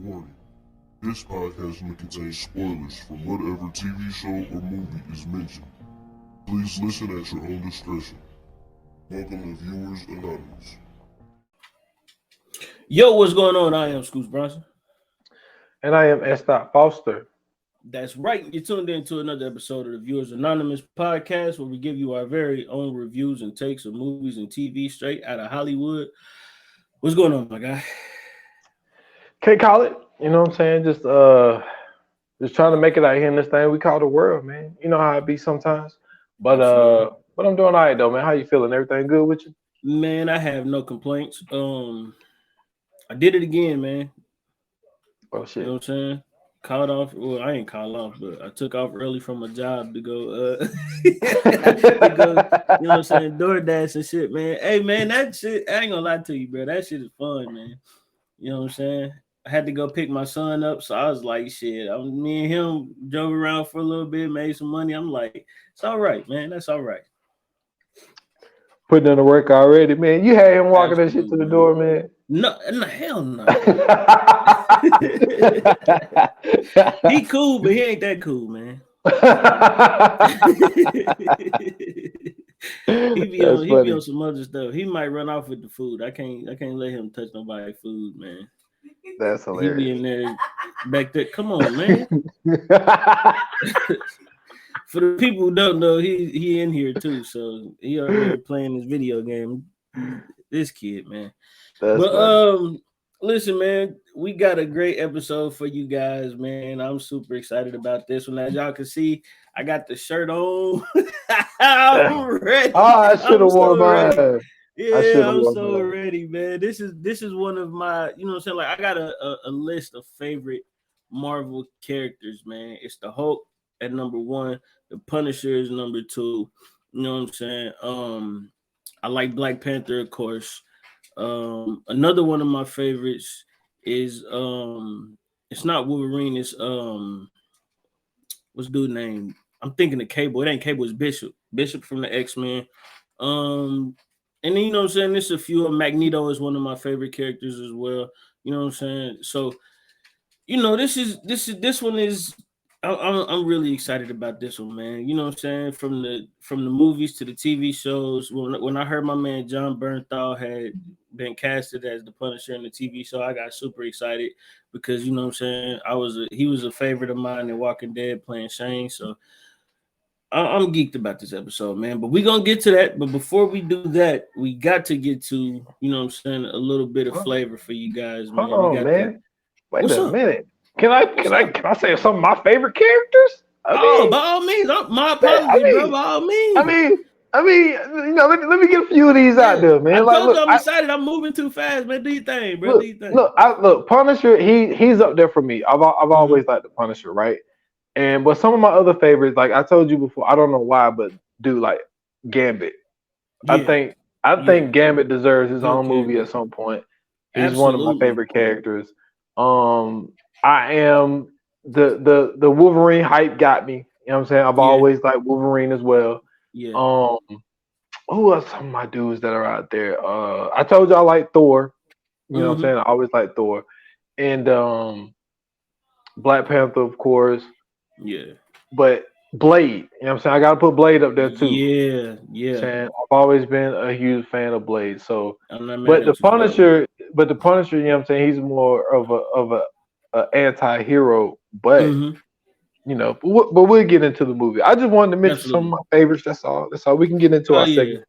Warning. This podcast may contain spoilers from whatever TV show or movie is mentioned. Please listen at your own discretion. Welcome to Viewers Anonymous. Yo, what's going on? I am Scoots Bronson. And I am S. Foster. That's right. You tuned in to another episode of the Viewers Anonymous podcast, where we give you our very own reviews and takes of movies and TV straight out of Hollywood. What's going on, my guy? Can't call it. You know what I'm saying? Just trying to make it out here in this thing we call the world, man. You know how it be sometimes. But I'm doing all right though, man. How you feeling? Everything good with you? Man, I have no complaints. I did it again, man. Oh shit. You know what I'm saying? Called off. Well, I ain't called off, but I took off early from a job to go you know what I'm saying, DoorDash and shit, man. Hey man, that shit, I ain't gonna lie to you, bro. That shit is fun, man. You know what I'm saying? I had to go pick my son up, so I was like, shit. Me and him drove around for a little bit, made some money. I'm like, it's all right, man. That's all right. Putting in the work already, man. You had him walking that shit to the door, man. No, hell no. He cool, but he ain't that cool, man. he be on some other stuff. He might run off with the food. I can't let him touch nobody's food, man. That's hilarious. He be in there back there. Come on, man. For the people who don't know, he in here too. So he already playing this video game. This kid, man. That's but funny. Listen, man, we got a great episode for you guys, man. I'm super excited about this one. As y'all can see, I got the shirt on. I'm ready. Oh, I should have worn mine. Yeah, I'm so ready, man. This is one of my, you know what I'm saying? Like, I got a list of favorite Marvel characters, man. It's the Hulk at number 1, the Punisher is number 2. You know what I'm saying? I like Black Panther, of course. Another one of my favorites is it's not Wolverine, it's what's dude's name? I'm thinking of Cable. It ain't Cable, it's Bishop from the X-Men. And then, you know what I'm saying, there's a few. Magneto is one of my favorite characters as well. You know what I'm saying? So, you know, this one is I'm really excited about this one, man. You know what I'm saying? From the movies to the TV shows. When I heard my man John Bernthal had been casted as the Punisher in the TV show, I got super excited because, you know what I'm saying, he was a favorite of mine in Walking Dead playing Shane. So I'm geeked about this episode, man. But we're gonna get to that. But before we do that, we got to get to, you know what I'm saying, a little bit of flavor for you guys, man. Hold on, man. Wait a minute. Can I say some of my favorite characters? By all means. My apologies, bro. By all means. I mean, you know, let me get a few of these out there, man. I told you I'm excited. I'm moving too fast, man. Do your thing, bro. Look, Punisher. He's up there for me. I've always liked the Punisher, right? But some of my other favorites, like I told you before, I don't know why, but dude, like Gambit. Yeah. I think Gambit deserves his own movie at some point. He's one of my favorite characters. I am the Wolverine hype got me. You know what I'm saying? I've always liked Wolverine as well. Yeah. Who are some of my dudes that are out there? I told you I like Thor. You know what I'm saying? I always like Thor. And Black Panther, of course. Yeah. But Blade, you know what I'm saying? I gotta put Blade up there too. Yeah. I've always been a huge fan of Blade. So the Punisher, you know what I'm saying, he's more of a anti-hero, but you know, but we'll get into the movie. I just wanted to mention some of my favorites. That's all we can get into our segment.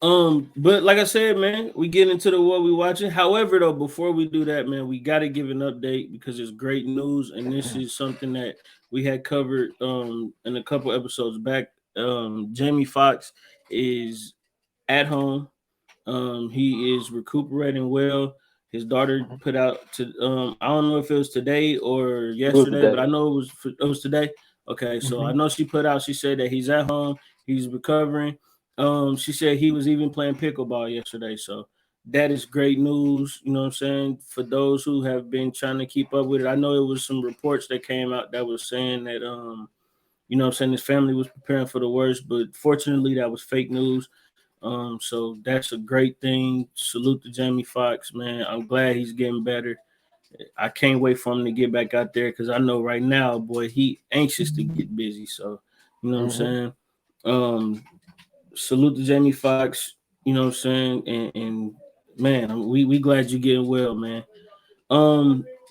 But like I said, man, we get into what we watching. However, though, before we do that, man, we got to give an update because it's great news, and this is something that we had covered in a couple episodes back. Jamie Foxx is at home. He is recuperating well. His daughter put out to I don't know if it was today or yesterday, but I know it was today. Okay, so I know she put out. She said that he's at home. He's recovering. She said he was even playing pickleball yesterday. So that is great news. You know what I'm saying? For those who have been trying to keep up with it, I know it was some reports that came out that was saying that you know what I'm saying, his family was preparing for the worst, but fortunately that was fake news. So that's a great thing. Salute to Jamie Foxx, man. I'm glad he's getting better. I can't wait for him to get back out there because I know right now, boy, he anxious to get busy. So you know what I'm saying. Salute to Jamie Foxx. You know what I'm saying, and man, we glad you're getting well, man.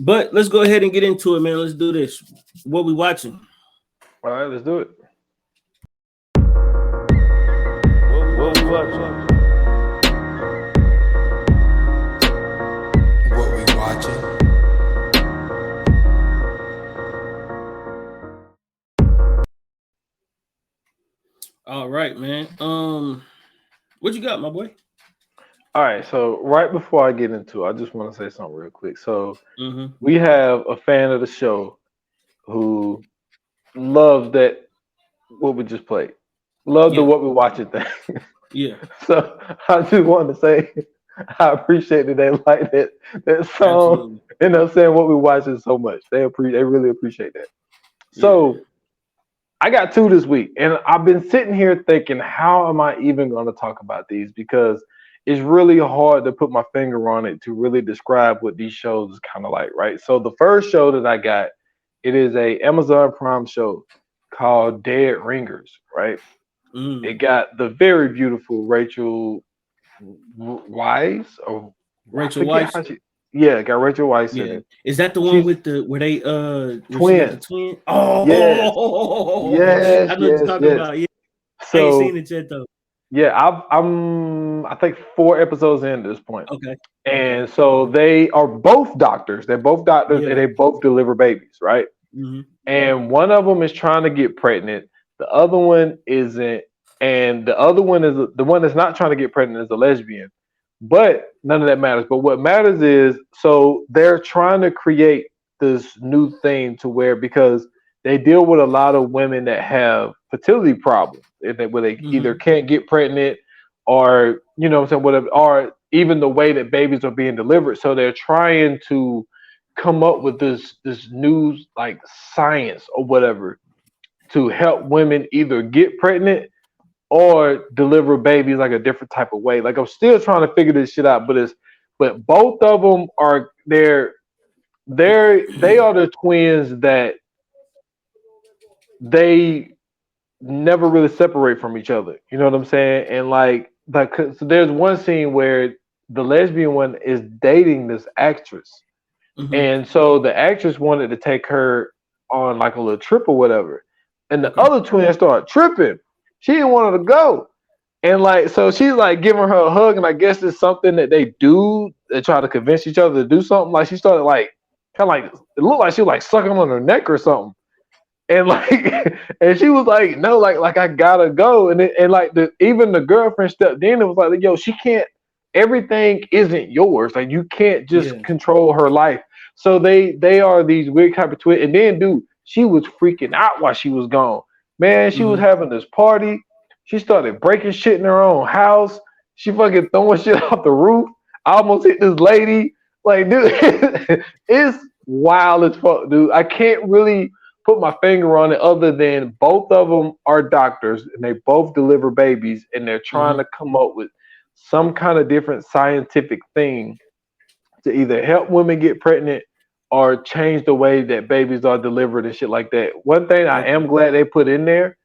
But let's go ahead and get into it, man. Let's do this. What we watching? All right, let's do it. What we watching? What we watching? All right, man. What you got, my boy? All right, so right before I get into it, I just want to say something real quick. So Mm-hmm. we have a fan of the show who loves that what we just played. Love the Yeah. what we watching thing. Yeah. So I just wanted to say I appreciate that they like that song. Absolutely. You know what I'm saying? What we watching so much. They really appreciate that. Yeah. So I got two this week, and I've been sitting here thinking, how am I even going to talk about these? Because it's really hard to put my finger on it to really describe what these shows is kind of like, right? So the first show that I got, it is a Amazon Prime show called Dead Ringers, right? It got the very beautiful Rachel Weisz, or Rachel I forget Weisz. how she. Yeah, it got Rachel Weisz in Yeah. it. Is that the one She's with the where they where she got the twins. twin? Oh, Yes, I know what you're talking yes. about. Yeah. I ain't So seen it yet though. yeah, I think 4 episodes in at this point. Okay. And so they are both doctors. They're both doctors, Yeah. and they both deliver babies, right? Mm-hmm. And one of them is trying to get pregnant. The other one isn't. And the other one is the one that's not trying to get pregnant is a lesbian. But none of that matters. But what matters is, so they're trying to create this new thing to where, because they deal with a lot of women that have fertility problems, where they either can't get pregnant, or you know what I'm saying, whatever, or even the way that babies are being delivered. So they're trying to come up with this new like science or whatever to help women either get pregnant or deliver babies like a different type of way. Like I'm still trying to figure this shit out, but both of them are they are the twins that they never really separate from each other. You know what I'm saying? And like so there's one scene where the lesbian one is dating this actress. Mm-hmm. And so the actress wanted to take her on like a little trip or whatever. And the other twin started tripping. She didn't want her to go. And like, so she's like giving her a hug, and I guess it's something that they do. They try to convince each other to do something. Like she started like kind of like, it looked like she was like sucking on her neck or something. And like, and she was like, no, like I gotta go. And like even the girlfriend stepped in and was like, yo, she can't. Everything isn't yours. Like you can't just control her life. So they are these weird type of twins. And then, dude, she was freaking out while she was gone. Man, she was having this party. She started breaking shit in her own house. She fucking throwing shit off the roof. I almost hit this lady. Like, dude, it's wild as fuck, dude. I can't really put my finger on it other than both of them are doctors and they both deliver babies, and they're trying to come up with some kind of different scientific thing to either help women get pregnant or change the way that babies are delivered and shit like that. One thing I am glad they put in there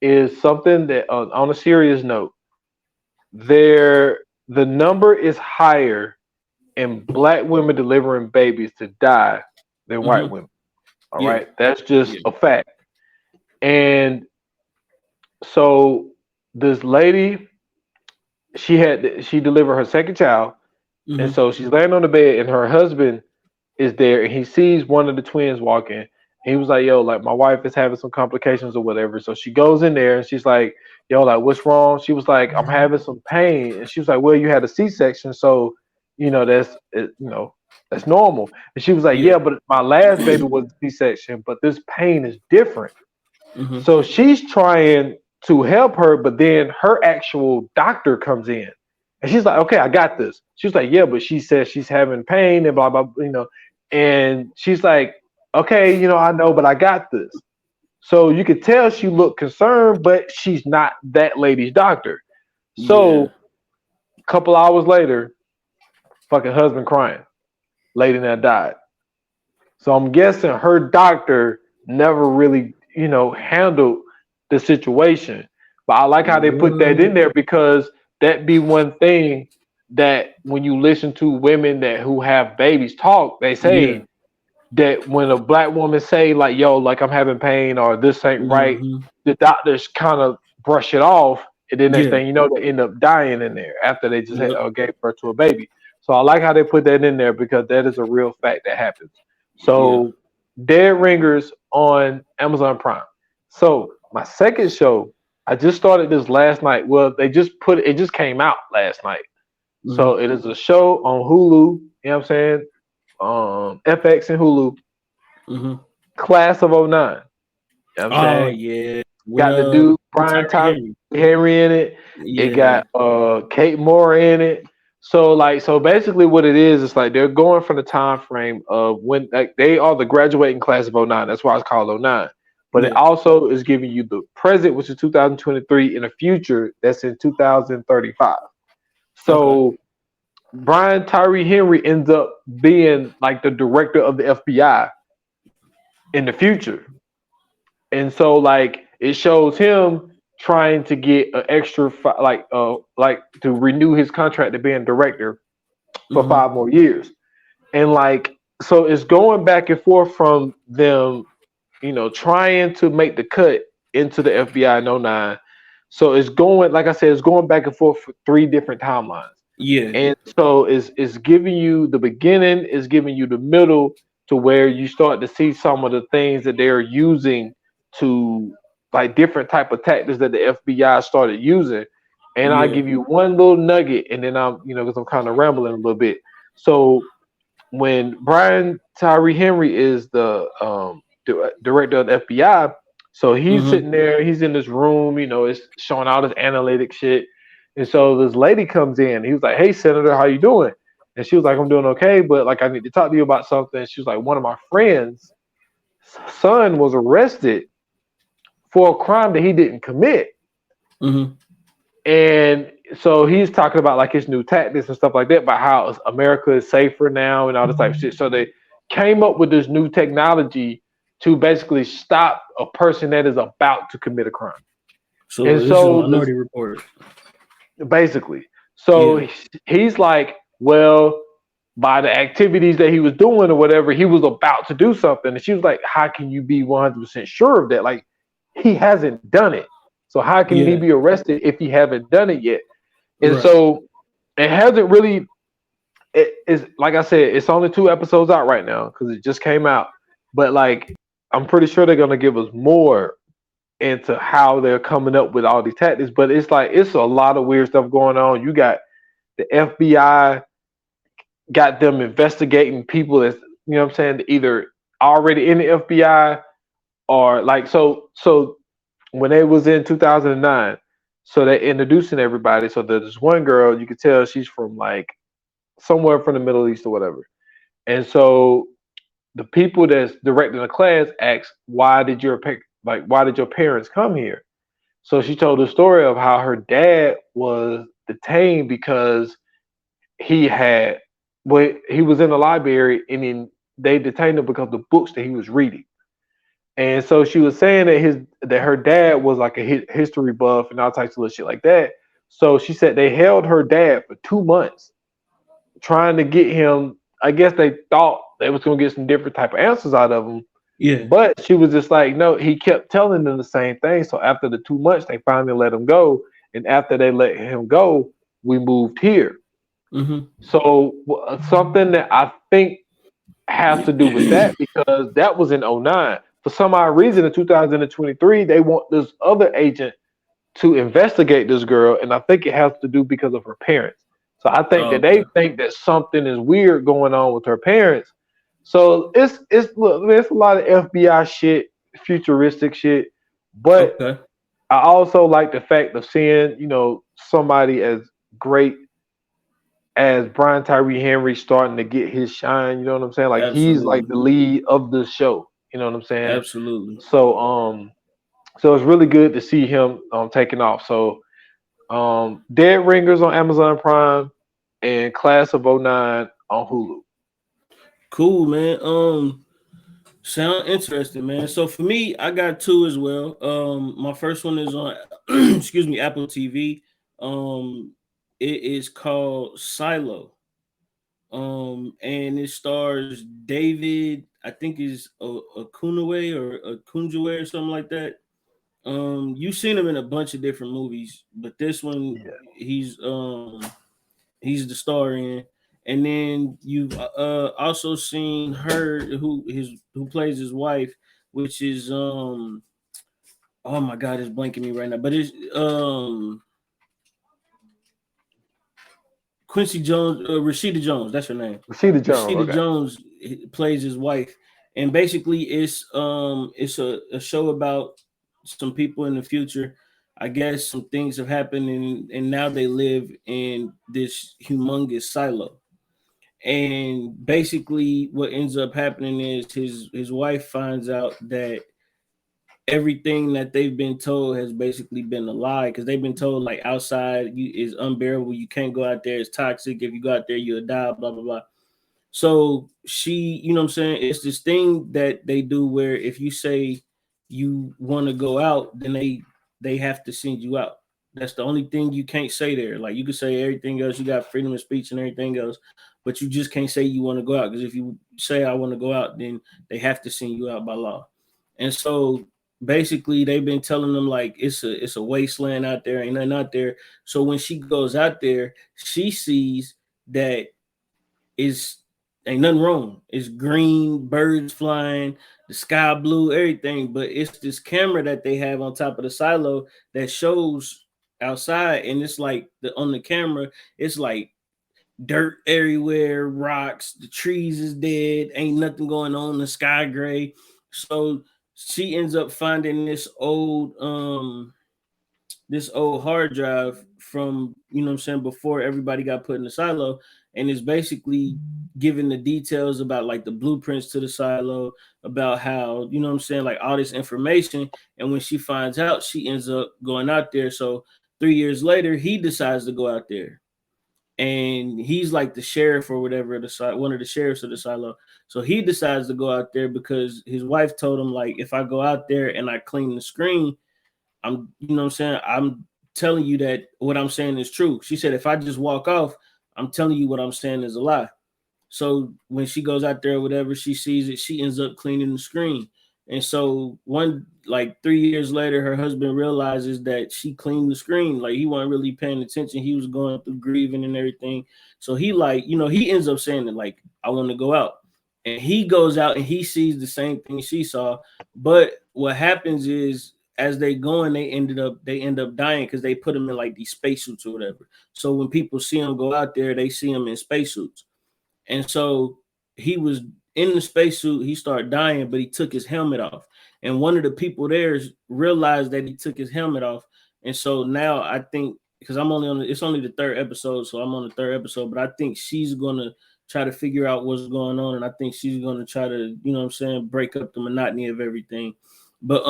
is something that, on a serious note, the number is higher in black women delivering babies to die than white women. All right, that's just a fact. And so this lady, she delivered her second child, and so she's laying on the bed, and her husband is there, and he sees one of the twins walking. He was like, yo, like my wife is having some complications or whatever. So she goes in there and she's like, yo, like what's wrong? She was like, I'm having some pain. And she was like, well, you had a C-section, so that's normal. And she was like, yeah, but my last baby was a C-section, but this pain is different. So she's trying to help her, but then her actual doctor comes in. And she's like, okay, I got this. She was like, yeah, but she says she's having pain and blah, blah, and she's like, okay, I know, but I got this. So you could tell she looked concerned, but she's not that lady's doctor. So a couple hours later, fucking husband crying. Lady that died. So I'm guessing her doctor never really, handled the situation. But I like how they put that in there because that be one thing that when you listen to women that who have babies talk, they Yeah. say that when a black woman say like, yo, like I'm having pain or this ain't right, Mm-hmm. the doctors kind of brush it off, and then next Yeah. thing you know, they end up dying in there after they just Yep. gave birth to a baby. So I like how they put that in there because that is a real fact that happens. Yeah. So Dead Ringers on Amazon Prime. So my second show, I just started this last night. Well, they just put it just came out last night. Mm-hmm. So it is a show on Hulu, you know what I'm saying? FX and Hulu, Mm-hmm. Class of '09. You know what I'm Oh saying? yeah. With Got the dude Brian Tyree Tyree Henry. Henry in it. It Yeah. got Kate Moore in it. So basically what it is like they're going from the time frame of when like they are the graduating class of '09. That's why it's called '09. But it Yeah. also is giving you the present, which is 2023, and the future that's in 2035. Okay. So Brian Tyree Henry ends up being like the director of the FBI in the future. And so like it shows him trying to get an extra like to renew his contract to being director for Mm-hmm. 5 more years. And like so it's going back and forth from them, trying to make the cut into the FBI in '09. So it's going, like I said, it's going back and forth for 3 different timelines. Yeah. And so it's giving you the beginning, it's giving you the middle to where you start to see some of the things that they're using to like different type of tactics that the FBI started using. And I Yeah. give you one little nugget, and then I'm, because I'm kind of rambling a little bit. So when Brian Tyree Henry is the director of the FBI, so he's Mm-hmm. sitting there, he's in this room, it's showing all this analytic shit. And so this lady comes in. He was like, "Hey, Senator, how you doing?" And she was like, "I'm doing okay, but like I need to talk to you about something." She was like, "One of my friends' son was arrested for a crime that he didn't commit." Mm-hmm. And so he's talking about like his new tactics and stuff like that, about how America is safer now and all this type of shit. So they came up with this new technology to basically stop a person that is about to commit a crime. So And this is a so this Minority Report. basically, so Yeah. he's like, well, by the activities that he was doing or whatever, he was about to do something. And she was like, how can you be 100% sure of that? Like, he hasn't done it. So how can he Yeah. be arrested if he haven't done it yet? And Right. so it hasn't really. It's like I said, it's only 2 episodes out right now because it just came out. But like, I'm pretty sure they're gonna give us more into how they're coming up with all these tactics. But it's like it's a lot of weird stuff going on. You got the FBI got them investigating people that's what I'm saying, either already in the FBI or like so when they was in 2009, so they're introducing everybody. So there's this one girl, you could tell she's from like somewhere from the Middle East or whatever. And so the people that's directing the class asked, why did your parents come here? So she told the story of how her dad was detained because he had he was in the library, and then they detained him because of the books that he was reading. And so she was saying that her dad was like a history buff and all types of little shit like that. So she said they held her dad for 2 months trying to get him. I guess they thought they was gonna get some different type of answers out of him, Yeah. but she was just like, no. He kept telling them the same thing. So after the 2 months, they finally let him go, and after they let him go, we moved here. Mm-hmm. So something that I think has to do with that because that was in '09. For some odd reason, in 2023, they want this other agent to investigate this girl, and I think it has to do because of her parents. So I think Oh, that okay. they think that something is weird going on with her parents. So it's look, there's a lot of FBI shit, futuristic shit, but Okay. I also like the fact of seeing somebody as great as Brian Tyree Henry starting to get his shine. You know what I'm saying? Like he's like Absolutely. the lead of the show. You know what I'm saying? Absolutely. So it's really good to see him taking off. So Dead Ringers on Amazon Prime and Class of '09 on Hulu. Cool, man. Sound interesting, man. So for me, I got two as well. My first one is on excuse me, Apple TV. It is called Silo. And it stars David, I think is a Kunaway or a Kunjaway or something like that. You've seen him in a bunch of different movies, but this one Yeah. he's the star in. And then you've also seen her who plays his wife, which is oh my god, it's blanking me right now, but it's Quincy Jones, Rashida Jones, that's her name. Rashida Jones. Rashida Okay. Jones plays his wife, and basically it's a show about some people in the future. I guess some things have happened, and now they live in this humongous silo. And basically, what ends up happening is his wife finds out that everything that they've been told has basically been a lie, because they've been told like outside is unbearable, you can't go out there, it's toxic, if you go out there you'll die, blah blah blah. So she, you know what I'm saying, it's this thing that they do where if you say you want to go out, then they have to send you out. That's the only thing you can't say there. Like you can say everything else, you got freedom of speech and everything else, but you just can't say you want to go out, because if you say I want to go out, then they have to send you out by law. And so basically they've been telling them like it's a wasteland out there, ain't nothing out there. So when she goes out there, she sees that is ain't nothing wrong. It's green, birds flying, the sky blue, everything. But it's this camera that they have on top of the silo that shows outside, and it's like on the camera, it's like dirt everywhere, rocks, the trees is dead, ain't nothing going on, the sky gray. So she ends up finding this old hard drive from, you know what I'm saying, before everybody got put in the silo, and it's basically giving the details about like the blueprints to the silo, about how, you know what I'm saying, like all this information. And when she finds out, she ends up going out there. So 3 years later, he decides to go out there, and he's like the sheriff or whatever, one of the sheriffs of the silo. So he decides to go out there because his wife told him, like, if I go out there and I clean the screen, you know what I'm saying, I'm telling you that what I'm saying is true. She said, if I just walk off, I'm telling you what I'm saying is a lie. So when she goes out there or whatever, she sees it, she ends up cleaning the screen. And so like 3 years later, her husband realizes that she cleaned the screen. Like he wasn't really paying attention. He was going through grieving and everything. So he like, he ends up saying that like, I want to go out. And he goes out and he sees the same thing she saw. But what happens is as they go and they end up dying because they put them in like these spacesuits or whatever. So when people see them go out there, they see them in spacesuits. And so he was in the spacesuit, he started dying, but he took his helmet off. And one of the people there realized that he took his helmet off. And so now I think, because it's only the third episode, so I'm on the third episode, but I think she's gonna try to figure out what's going on, and I think she's gonna try to, you know what I'm saying, break up the monotony of everything. But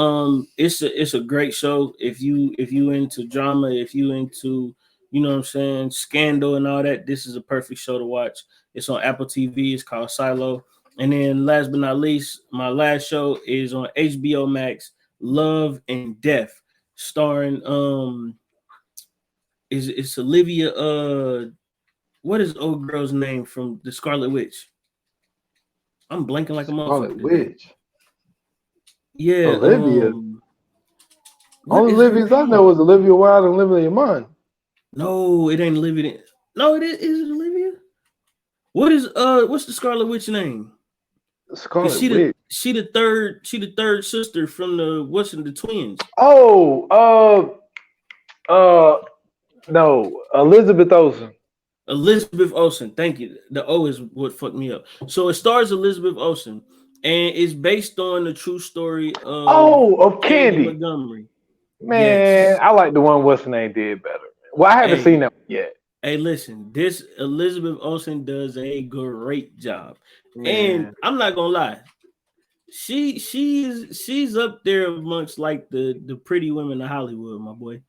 it's a great show. If you into drama, if you into, you know what I'm saying, scandal and all that, this is a perfect show to watch. It's on Apple TV. It's called Silo. And then last but not least, my last show is on HBO Max, Love and Death, starring it's Olivia what is old girl's name from the Scarlet Witch? I'm blanking like a motherfucker today. Witch. Yeah, Olivia. what Only is her Olivia's I name? know is Olivia Wilde and Olivia Munn. No, it ain't Olivia. No, it is it Olivia? What's the Scarlet Witch name? Scarlet Witch. She the third sister from the twins. No, Elizabeth Olsen. Elizabeth Olsen. Thank you. The O is what fucked me up. So it stars Elizabeth Olsen, and it's based on the true story of Candy Montgomery. Man, Yes. I like the one what's the name did better. Well, I haven't seen that one yet. Hey, listen, this Elizabeth Olsen does a great job. Man. And I'm not gonna lie, she's up there amongst like the pretty women of Hollywood, my boy.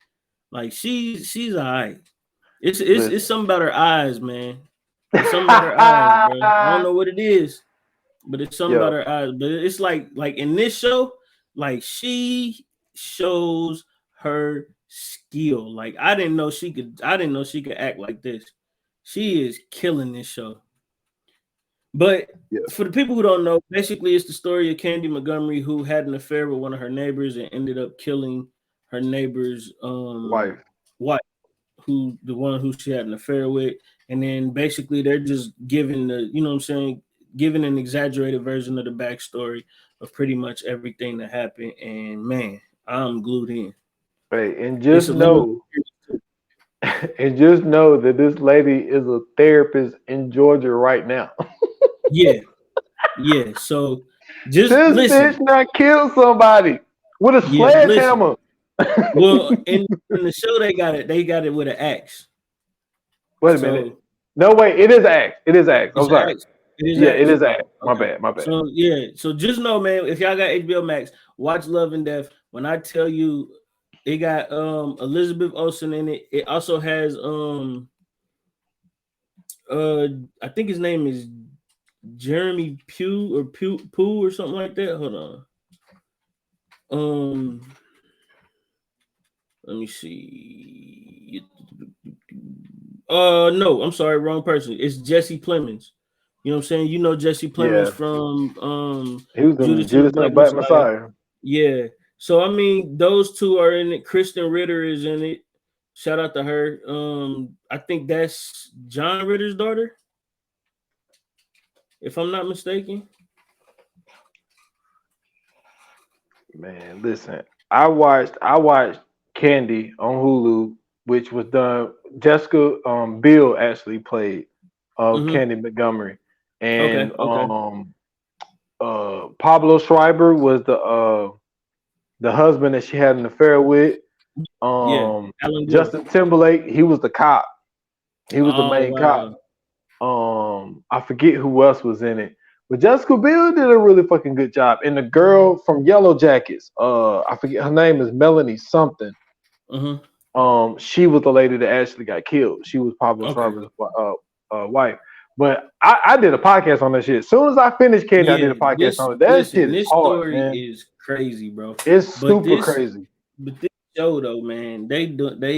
Like she's all right. It's something about her eyes, man. It's something about her eyes, bro. I don't know what it is. but it's something about her eyes. But it's like in this show, like she shows her skill. Like I didn't know she could act like this. She is killing this show. But for the people who don't know, basically it's the story of Candy Montgomery, who had an affair with one of her neighbors and ended up killing her neighbor's wife, who the one who she had an affair with. And then basically they're just giving giving an exaggerated version of the backstory of pretty much everything that happened. And man, I'm glued in. Hey, and just know that this lady is a therapist in Georgia right now. Yeah. So just this listen. Bitch not killed somebody with a sledgehammer. Well, in the show they got it with an axe. Wait a minute. No, wait, it is axe. It is axe. I'm sorry. It is axe. Okay. My bad. So just know, man, if y'all got HBO Max, watch Love and Death. When I tell you it got Elizabeth Olsen in it, it also has I think his name is Jeremy Pugh or something like that. Hold on. Let me see. No, I'm sorry, wrong person. It's Jesse Plemons. You know what I'm saying? You know Jesse Plemons from he was in Judas and the Black Messiah. Yeah. So I mean, those two are in it. Kristen Ritter is in it. Shout out to her. I think that's John Ritter's daughter, if I'm not mistaken. Man, listen. I watched Candy on Hulu, which was done. Jessica Biel actually played Candy Montgomery, and Pablo Schreiber was the husband that she had an affair with. Justin Timberlake, he was the cop. He was the main cop. I forget who else was in it. But Jessica Biel did a really fucking good job. And the girl from Yellow Jackets, I forget her name is Melanie something. She was the lady that actually got killed. She was Pablo Schreiber's wife. But I did a podcast on that shit. As soon as I finished Candy, I did a podcast on it. That shit is hard, story man. is crazy, bro. It's super crazy. But this show, though, man, they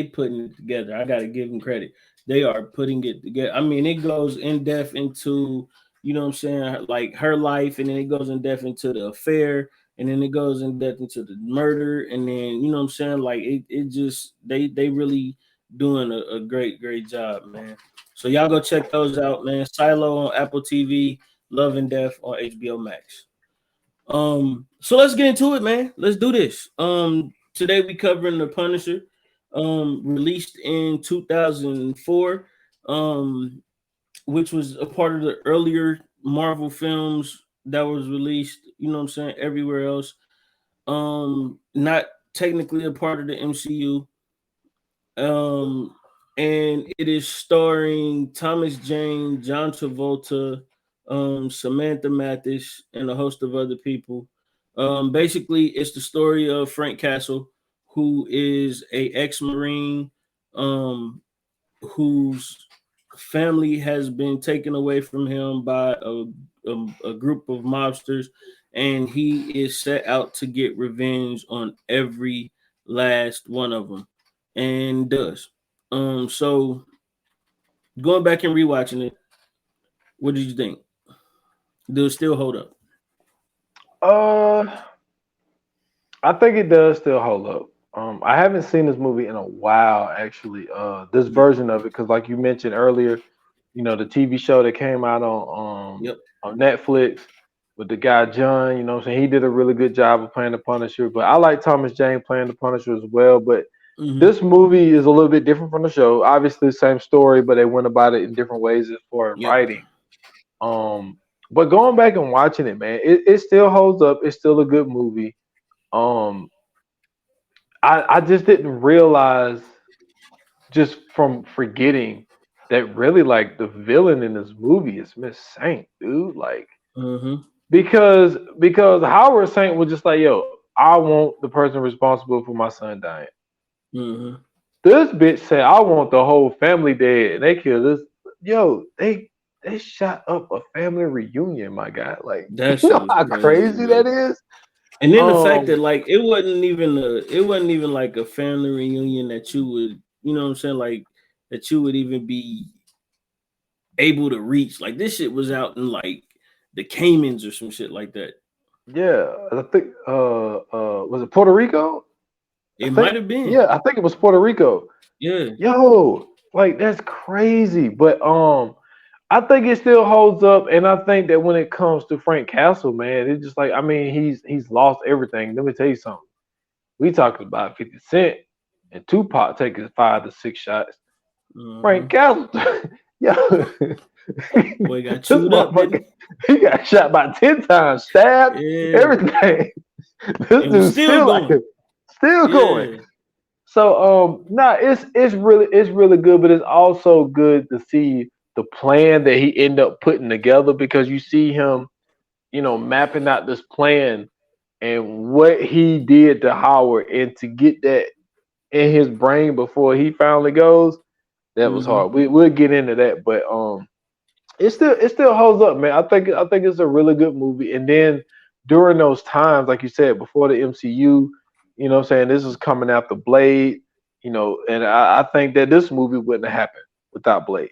putting it together. I gotta give them credit. They are putting it together. I mean, it goes in depth into, you know what I'm saying, like her life, and then it goes in depth into the affair, and then it goes in depth into the murder, and then, you know what I'm saying, like it just they really doing a great job, man. So y'all go check those out, man. Silo on Apple TV, Love and Death on HBO Max. So let's get into it, man. Let's do this. Today we covering The Punisher, released in 2004, which was a part of the earlier Marvel films that was released, you know what I'm saying, everywhere else. Not technically a part of the MCU. And it is starring Thomas Jane, John Travolta, Samantha Mathis, and a host of other people. Basically, it's the story of Frank Castle, who is a ex-Marine, whose family has been taken away from him by a group of mobsters, and he is set out to get revenge on every last one of them, and does. So going back and rewatching it, what did you think? Does it still hold up? I think it does still hold up. I haven't seen this movie in a while, actually. This version of it, because like you mentioned earlier, you know, the TV show that came out on Netflix with the guy John, you know what I'm saying? He did a really good job of playing the Punisher. But I like Thomas Jane playing the Punisher as well. But this movie is a little bit different from the show. Obviously, same story, but they went about it in different ways as far as writing. But going back and watching it, man, it still holds up. It's still a good movie. I just didn't realize, just from forgetting, that really like the villain in this movie is Miss Saint, dude. Like, because Howard Saint was just like, yo, I want the person responsible for my son dying. This bitch said, I want the whole family dead, and they killed this. Yo, they they shot up a family reunion, my guy. Like, That you shit know was how crazy, crazy bro. that is. And then the fact that like it wasn't even like a family reunion that you would, you know what I'm saying, like that you would even be able to reach. Like this shit was out in like the Caymans or some shit like that. Yeah, I think was it Puerto Rico? It might have been. Yeah, I think it was Puerto Rico. Yeah. Yo, like that's crazy. But I think it still holds up, and I think that when it comes to Frank Castle, man, it's just like I mean he's lost everything. Let me tell you something. We talking about 50 Cent and Tupac taking 5 to 6 shots. Frank Castle, yo, Boy got this chewed up, didn't motherfucker, he got shot by 10 times, stabbed, he? Yeah. everything. This It was dude's still still like going. still going. Yeah. So nah, it's really good, but it's also good to see the plan that he ended up putting together because you see him, mapping out this plan and what he did to Howard and to get that in his brain before he finally goes, that was hard. We'll get into that, but it still holds up, man. I think it's a really good movie. And then during those times, like you said, before the MCU, you know what I'm saying, this is coming after Blade, and I think that this movie wouldn't have happened without Blade.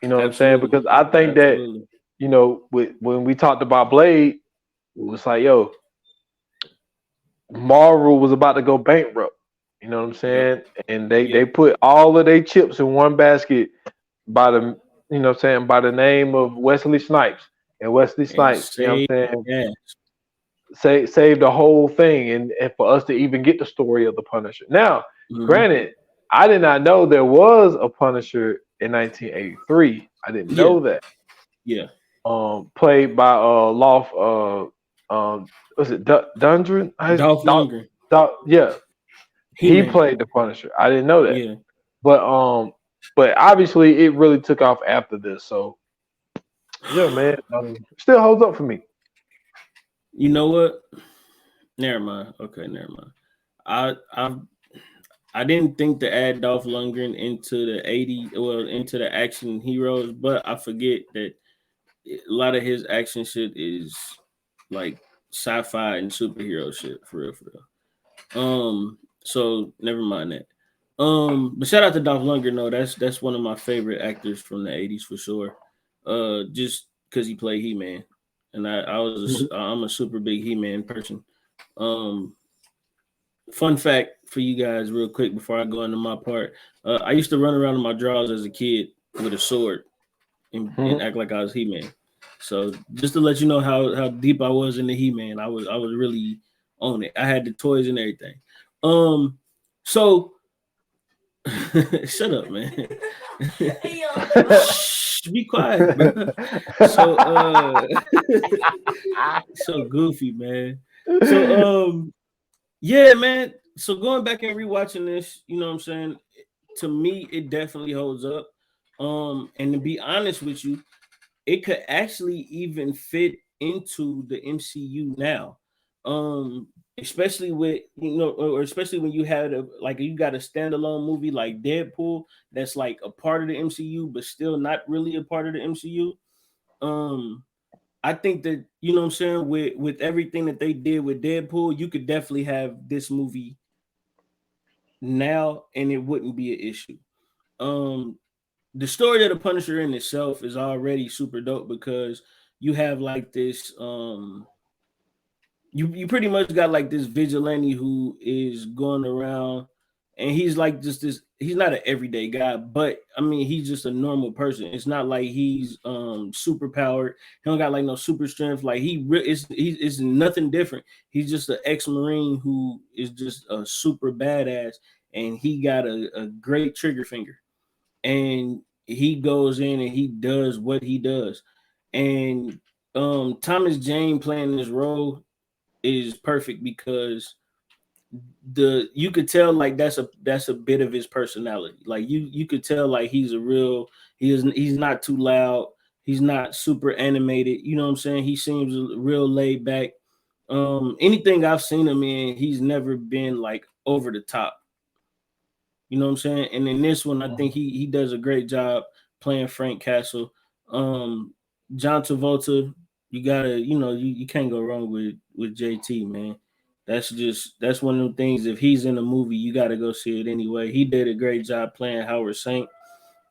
You know what I'm saying? Absolutely. Because I think that, Absolutely. when we talked about Blade, it was like, yo, Marvel was about to go bankrupt. You know what I'm saying? And they put all of their chips in one basket by the by the name of Wesley Snipes. And Wesley And Snipes, you know say what I'm that. saying, saved the whole thing and for us to even get the story of the Punisher. Now, granted, I did not know there was a Punisher in 1983. I didn't know that. Yeah. Played by Loth was it Dundren? Dolph Lundgren. Yeah, he He-Man. played the Punisher. I didn't know that. Yeah. But obviously it really took off after this. So yeah, man, still holds up for me. You know what? Never mind. Okay, never mind. I didn't think to add Dolph Lundgren into into the action heroes, but I forget that a lot of his action shit is like sci-fi and superhero shit for real, for real. So never mind that. But shout out to Dolph Lundgren, though. That's one of my favorite actors from the 80s for sure. Just because he played He-Man. And I'm a super big He-Man person. Fun fact for you guys, real quick, before I go into my part. I used to run around in my drawers as a kid with a sword and act like I was He-Man. So just to let you know how deep I was in the He-Man, I was really on it. I had the toys and everything. So shut up, man. Shh, be quiet, bro. So so goofy, man. So yeah, man. So going back and rewatching this, you know what I'm saying? To me, it definitely holds up. And to be honest with you, it could actually even fit into the MCU now. Especially with or especially when you had you got a standalone movie like Deadpool that's like a part of the MCU, but still not really a part of the MCU. I think that what I'm saying with everything that they did with Deadpool, you could definitely have this movie now and it wouldn't be an issue. The story of the Punisher in itself is already super dope because you have like this you pretty much got like this vigilante who is going around and he's like just this he's not an everyday guy, but I mean he's just a normal person. It's not like he's super powered. He don't got like no super strength. Like he's nothing different. He's just an ex-marine who is just a super badass and he got a great trigger finger. And he goes in and he does what he does. And Thomas Jane playing this role is perfect because you could tell like that's a bit of his personality. Like you could tell like he's not too loud, he's not super animated, you know what I'm saying? He seems real laid back. Anything I've seen him in, he's never been like over the top. You know what I'm saying? And in this one, I think he does a great job playing Frank Castle. John Travolta, you gotta, you can't go wrong with JT, man. That's one of them things. If he's in a movie, you gotta go see it anyway. He did a great job playing Howard Saint.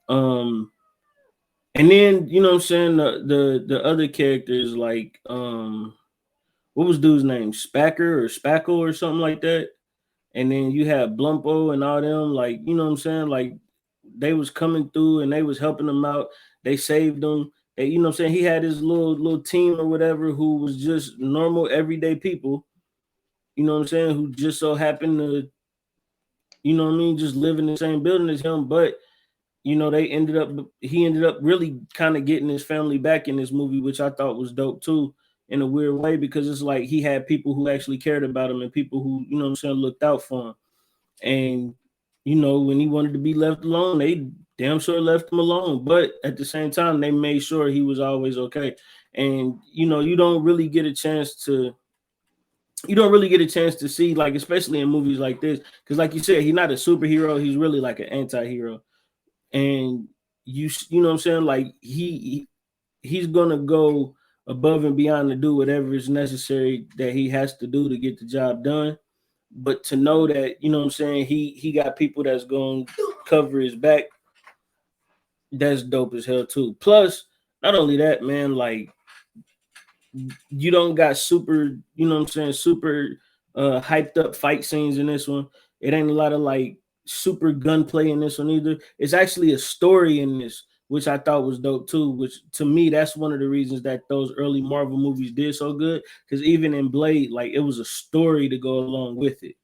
Um, and then what I'm saying, the other characters like what was dude's name? Spacker or Spackle or something like that. And then you have Blumpo and all them, like, what I'm saying? Like they was coming through and they was helping him out. They saved him. They, what I'm saying? He had his little team or whatever who was just normal everyday people, what I'm saying, who just so happened to, what I mean, just live in the same building as him. But he ended up really kind of getting his family back in this movie, which I thought was dope too, in a weird way, because it's like he had people who actually cared about him and people who, what I'm saying, looked out for him. And when he wanted to be left alone, they damn sure left him alone. But at the same time, they made sure he was always okay. And you don't really get a chance to see, like, especially in movies like this, because like you said, he's not a superhero, he's really like an anti-hero. And you know what I'm saying, like he's gonna go above and beyond to do whatever is necessary that he has to do to get the job done. But to know that, what I'm saying, he got people that's going to cover his back, that's dope as hell too. Plus, not only that, man, like you don't got super, what I'm saying, super hyped up fight scenes in this one. It ain't a lot of like super gunplay in this one either. It's actually a story in this, which I thought was dope too. Which to me, that's one of the reasons that those early Marvel movies did so good. Because even in Blade, like it was a story to go along with it.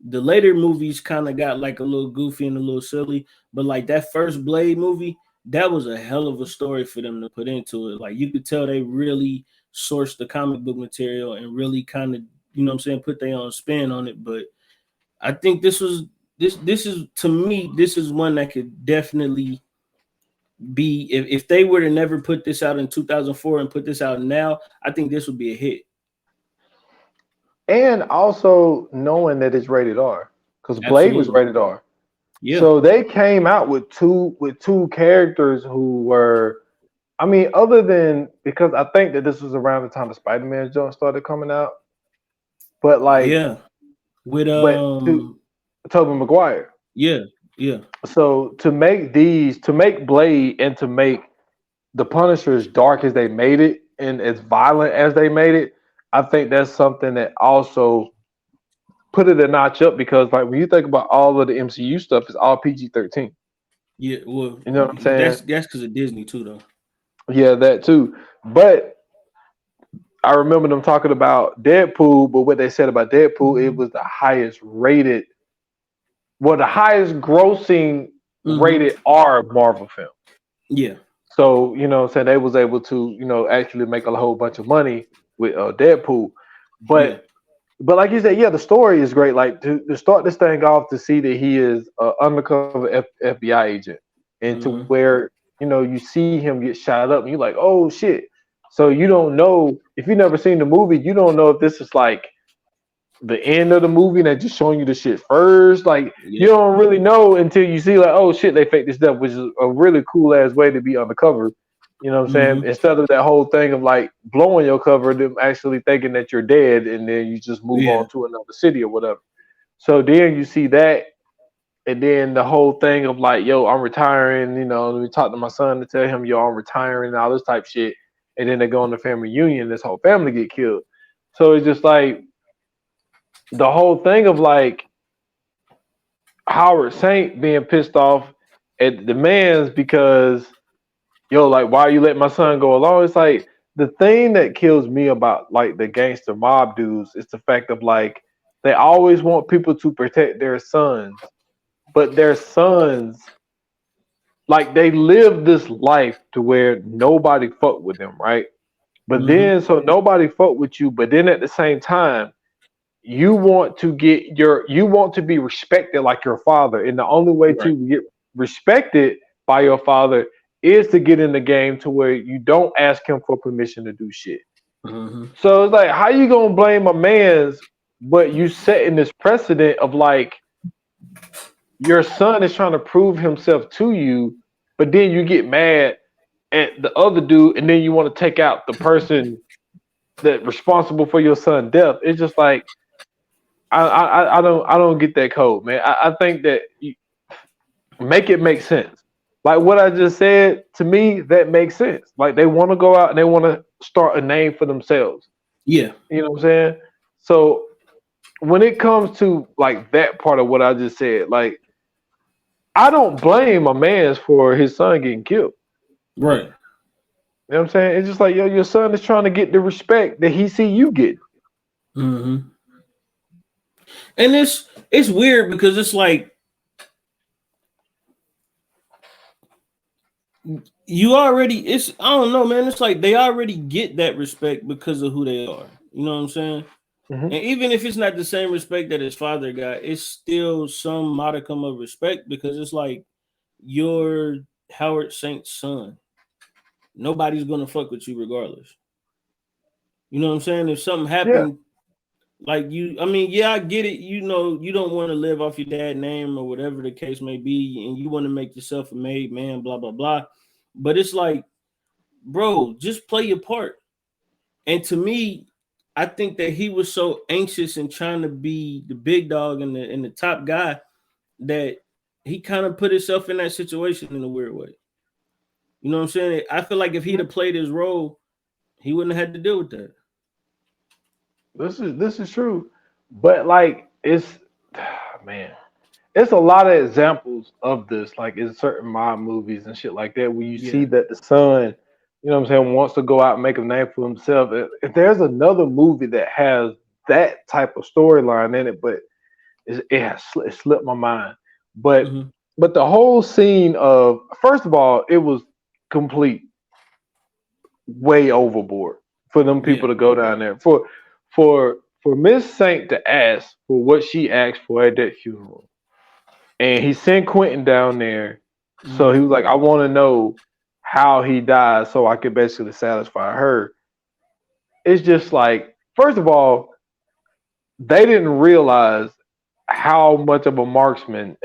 The later movies kind of got like a little goofy and a little silly, but like that first Blade movie, that was a hell of a story for them to put into it. Like you could tell they really sourced the comic book material and really kind of, what I'm saying, put their own spin on it. But I think this is to me, this is one that could definitely be, if they were to never put this out in 2004 and put this out now, I think this would be a hit. And also knowing that it's rated R, because Blade was rated R. Yeah. So they came out with two characters who were, I mean, other than, because I think that this was around the time the Spider-Man joint started coming out. But like, yeah, with Tobey Maguire. Yeah. So to make Blade and to make the Punisher as dark as they made it and as violent as they made it, I think that's something that also put it a notch up, because like when you think about all of the MCU stuff, it's all PG-13. Yeah, well, you know what I'm saying? That's because of Disney too, though. Yeah, that too. But I remember them talking about Deadpool, but what they said about Deadpool, it was the highest rated, the highest grossing rated R Marvel film. Yeah. So, so they was able to, actually make a whole bunch of money with Deadpool. But like you said, yeah, the story is great. Like to start this thing off, to see that he is an undercover FBI agent, and to where, you see him get shot up and you're like, oh shit. So you don't know, if you've never seen the movie, you don't know if this is like the end of the movie and they're just showing you the shit first. Like you don't really know until you see like, oh shit, they faked this stuff, which is a really cool ass way to be undercover. You know what I'm saying? Instead of that whole thing of like blowing your cover, them actually thinking that you're dead, and then you just move on to another city or whatever. So then you see that, and then the whole thing of like, yo, I'm retiring, let me talk to my son to tell him, yo, I'm retiring and all this type shit. And then they go on the family reunion, this whole family get killed. So it's just like the whole thing of like Howard Saint being pissed off at the mans because, yo, like, why you let my son go along? It's like the thing that kills me about like the gangster mob dudes is the fact of like they always want people to protect their sons, but their sons, like, they live this life to where nobody fuck with them, right? But then, so nobody fuck with you, but then at the same time, you want to be respected like your father, and the only way to get respected by your father is to get in the game to where you don't ask him for permission to do shit. So it's like, how you gonna blame a man's, but you setting this precedent of like your son is trying to prove himself to you, but then you get mad at the other dude, and then you want to take out the person that responsible for your son's death. It's just like I don't get that code, man. I think that you make it make sense. Like what I just said, to me, that makes sense. Like they want to go out and they want to start a name for themselves. Yeah. You know what I'm saying? So when it comes to like that part of what I just said, like I don't blame a man for his son getting killed. Right. You know what I'm saying? It's just like, yo, your son is trying to get the respect that he see you get. Mm-hmm. And it's weird because it's like you already, it's, I don't know, man. It's like they already get that respect because of who they are. You know what I'm saying? Mm-hmm. And even if it's not the same respect that his father got, it's still some modicum of respect because it's like you're Howard Saint's son. Nobody's gonna fuck with you regardless. You know what I'm saying? If something happened, like you, I mean, yeah, I get it. You know, you don't want to live off your dad's name or whatever the case may be, and you want to make yourself a made man, blah blah blah. But it's like, bro, just play your part. And to me, I think that he was so anxious and trying to be the big dog and the top guy that he kind of put himself in that situation in a weird way. You know what I'm saying? I feel like if he'd have played his role, he wouldn't have had to deal with that. This is true, but like it's man, it's a lot of examples of this, like in certain mob movies and shit like that, where you see that the son, you know what I'm saying, wants to go out and make a name for himself. If there's another movie that has that type of storyline in it, but it slipped my mind. But but the whole scene of, first of all, it was complete way overboard for them people to go down there for Miss Saint to ask for what she asked for at that funeral. And he sent Quentin down there. So he was like, I want to know how he died so I could basically satisfy her. It's just like, first of all, they didn't realize how much of a marksman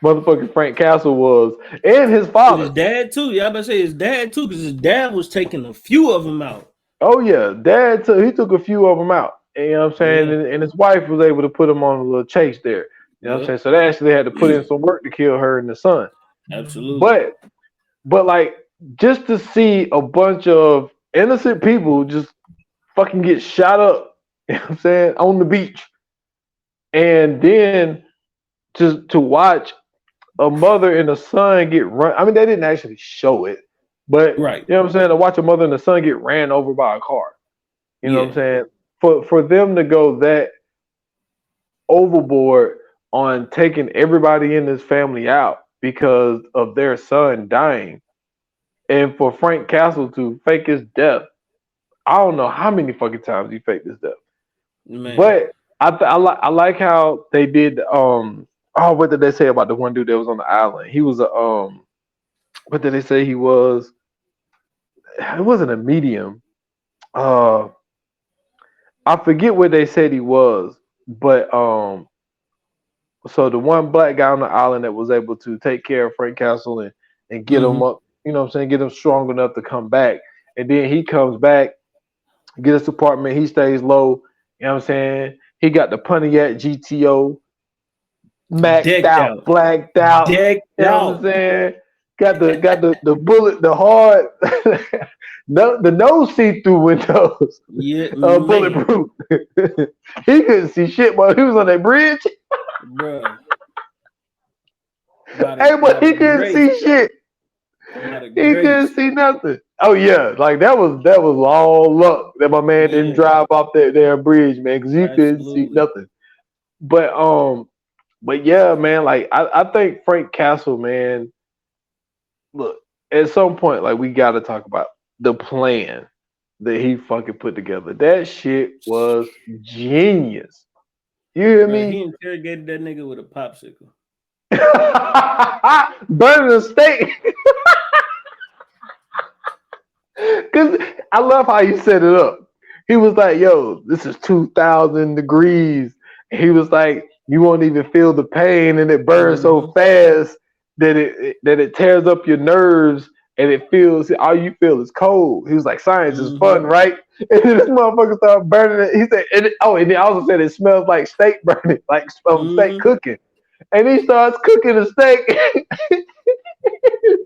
motherfucking Frank Castle was, and his father. His dad too. Yeah, I'm about to say his dad too, because his dad was taking a few of them out. Oh yeah, dad he took a few of them out. You know what I'm saying? Yeah. And his wife was able to put him on a little chase there. You know what I'm saying? So they actually had to put in some work to kill her and the son. Absolutely. But like, just to see a bunch of innocent people just fucking get shot up, you know what I'm saying, on the beach. And then just to watch a mother and a son get run. I mean, they didn't actually show it, but you know what I'm saying, to watch a mother and a son get ran over by a car. You know what I'm saying? For them to go that overboard on taking everybody in this family out because of their son dying, and for Frank Castle to fake his death, I don't know how many fucking times he faked his death. Man. But I like how they did. What did they say about the one dude that was on the island? He was a what did they say he was? It wasn't a medium. I forget what they said he was, but so the one black guy on the island that was able to take care of Frank Castle and get him up, you know what I'm saying, get him strong enough to come back. And then he comes back, get his apartment, he stays low, you know what I'm saying? He got the Pontiac GTO, maxed out, blacked out, you know what I'm saying? Got the bullet, the hard, the no see-through windows, bulletproof. He couldn't see shit while he was on that bridge. Bro. Hey, but he couldn't see shit. He couldn't see nothing. Oh yeah, like that was all luck that my man didn't drive off that damn bridge, man, because he couldn't see nothing. But yeah, man, like I think Frank Castle, man. Look, at some point, like we got to talk about the plan that he fucking put together. That shit was genius. You hear me? He interrogated that nigga with a popsicle. Burning the steak. Because I love how you set it up. He was like, yo, this is 2,000 degrees. He was like, you won't even feel the pain, and it burns so fast that it tears up your nerves, and it feels all you feel is cold. He was like, science is Mm-hmm. fun, right? And then this motherfucker started burning it. He said, and he also said it smells like steak burning, like steak Mm-hmm. cooking. And he starts cooking the steak,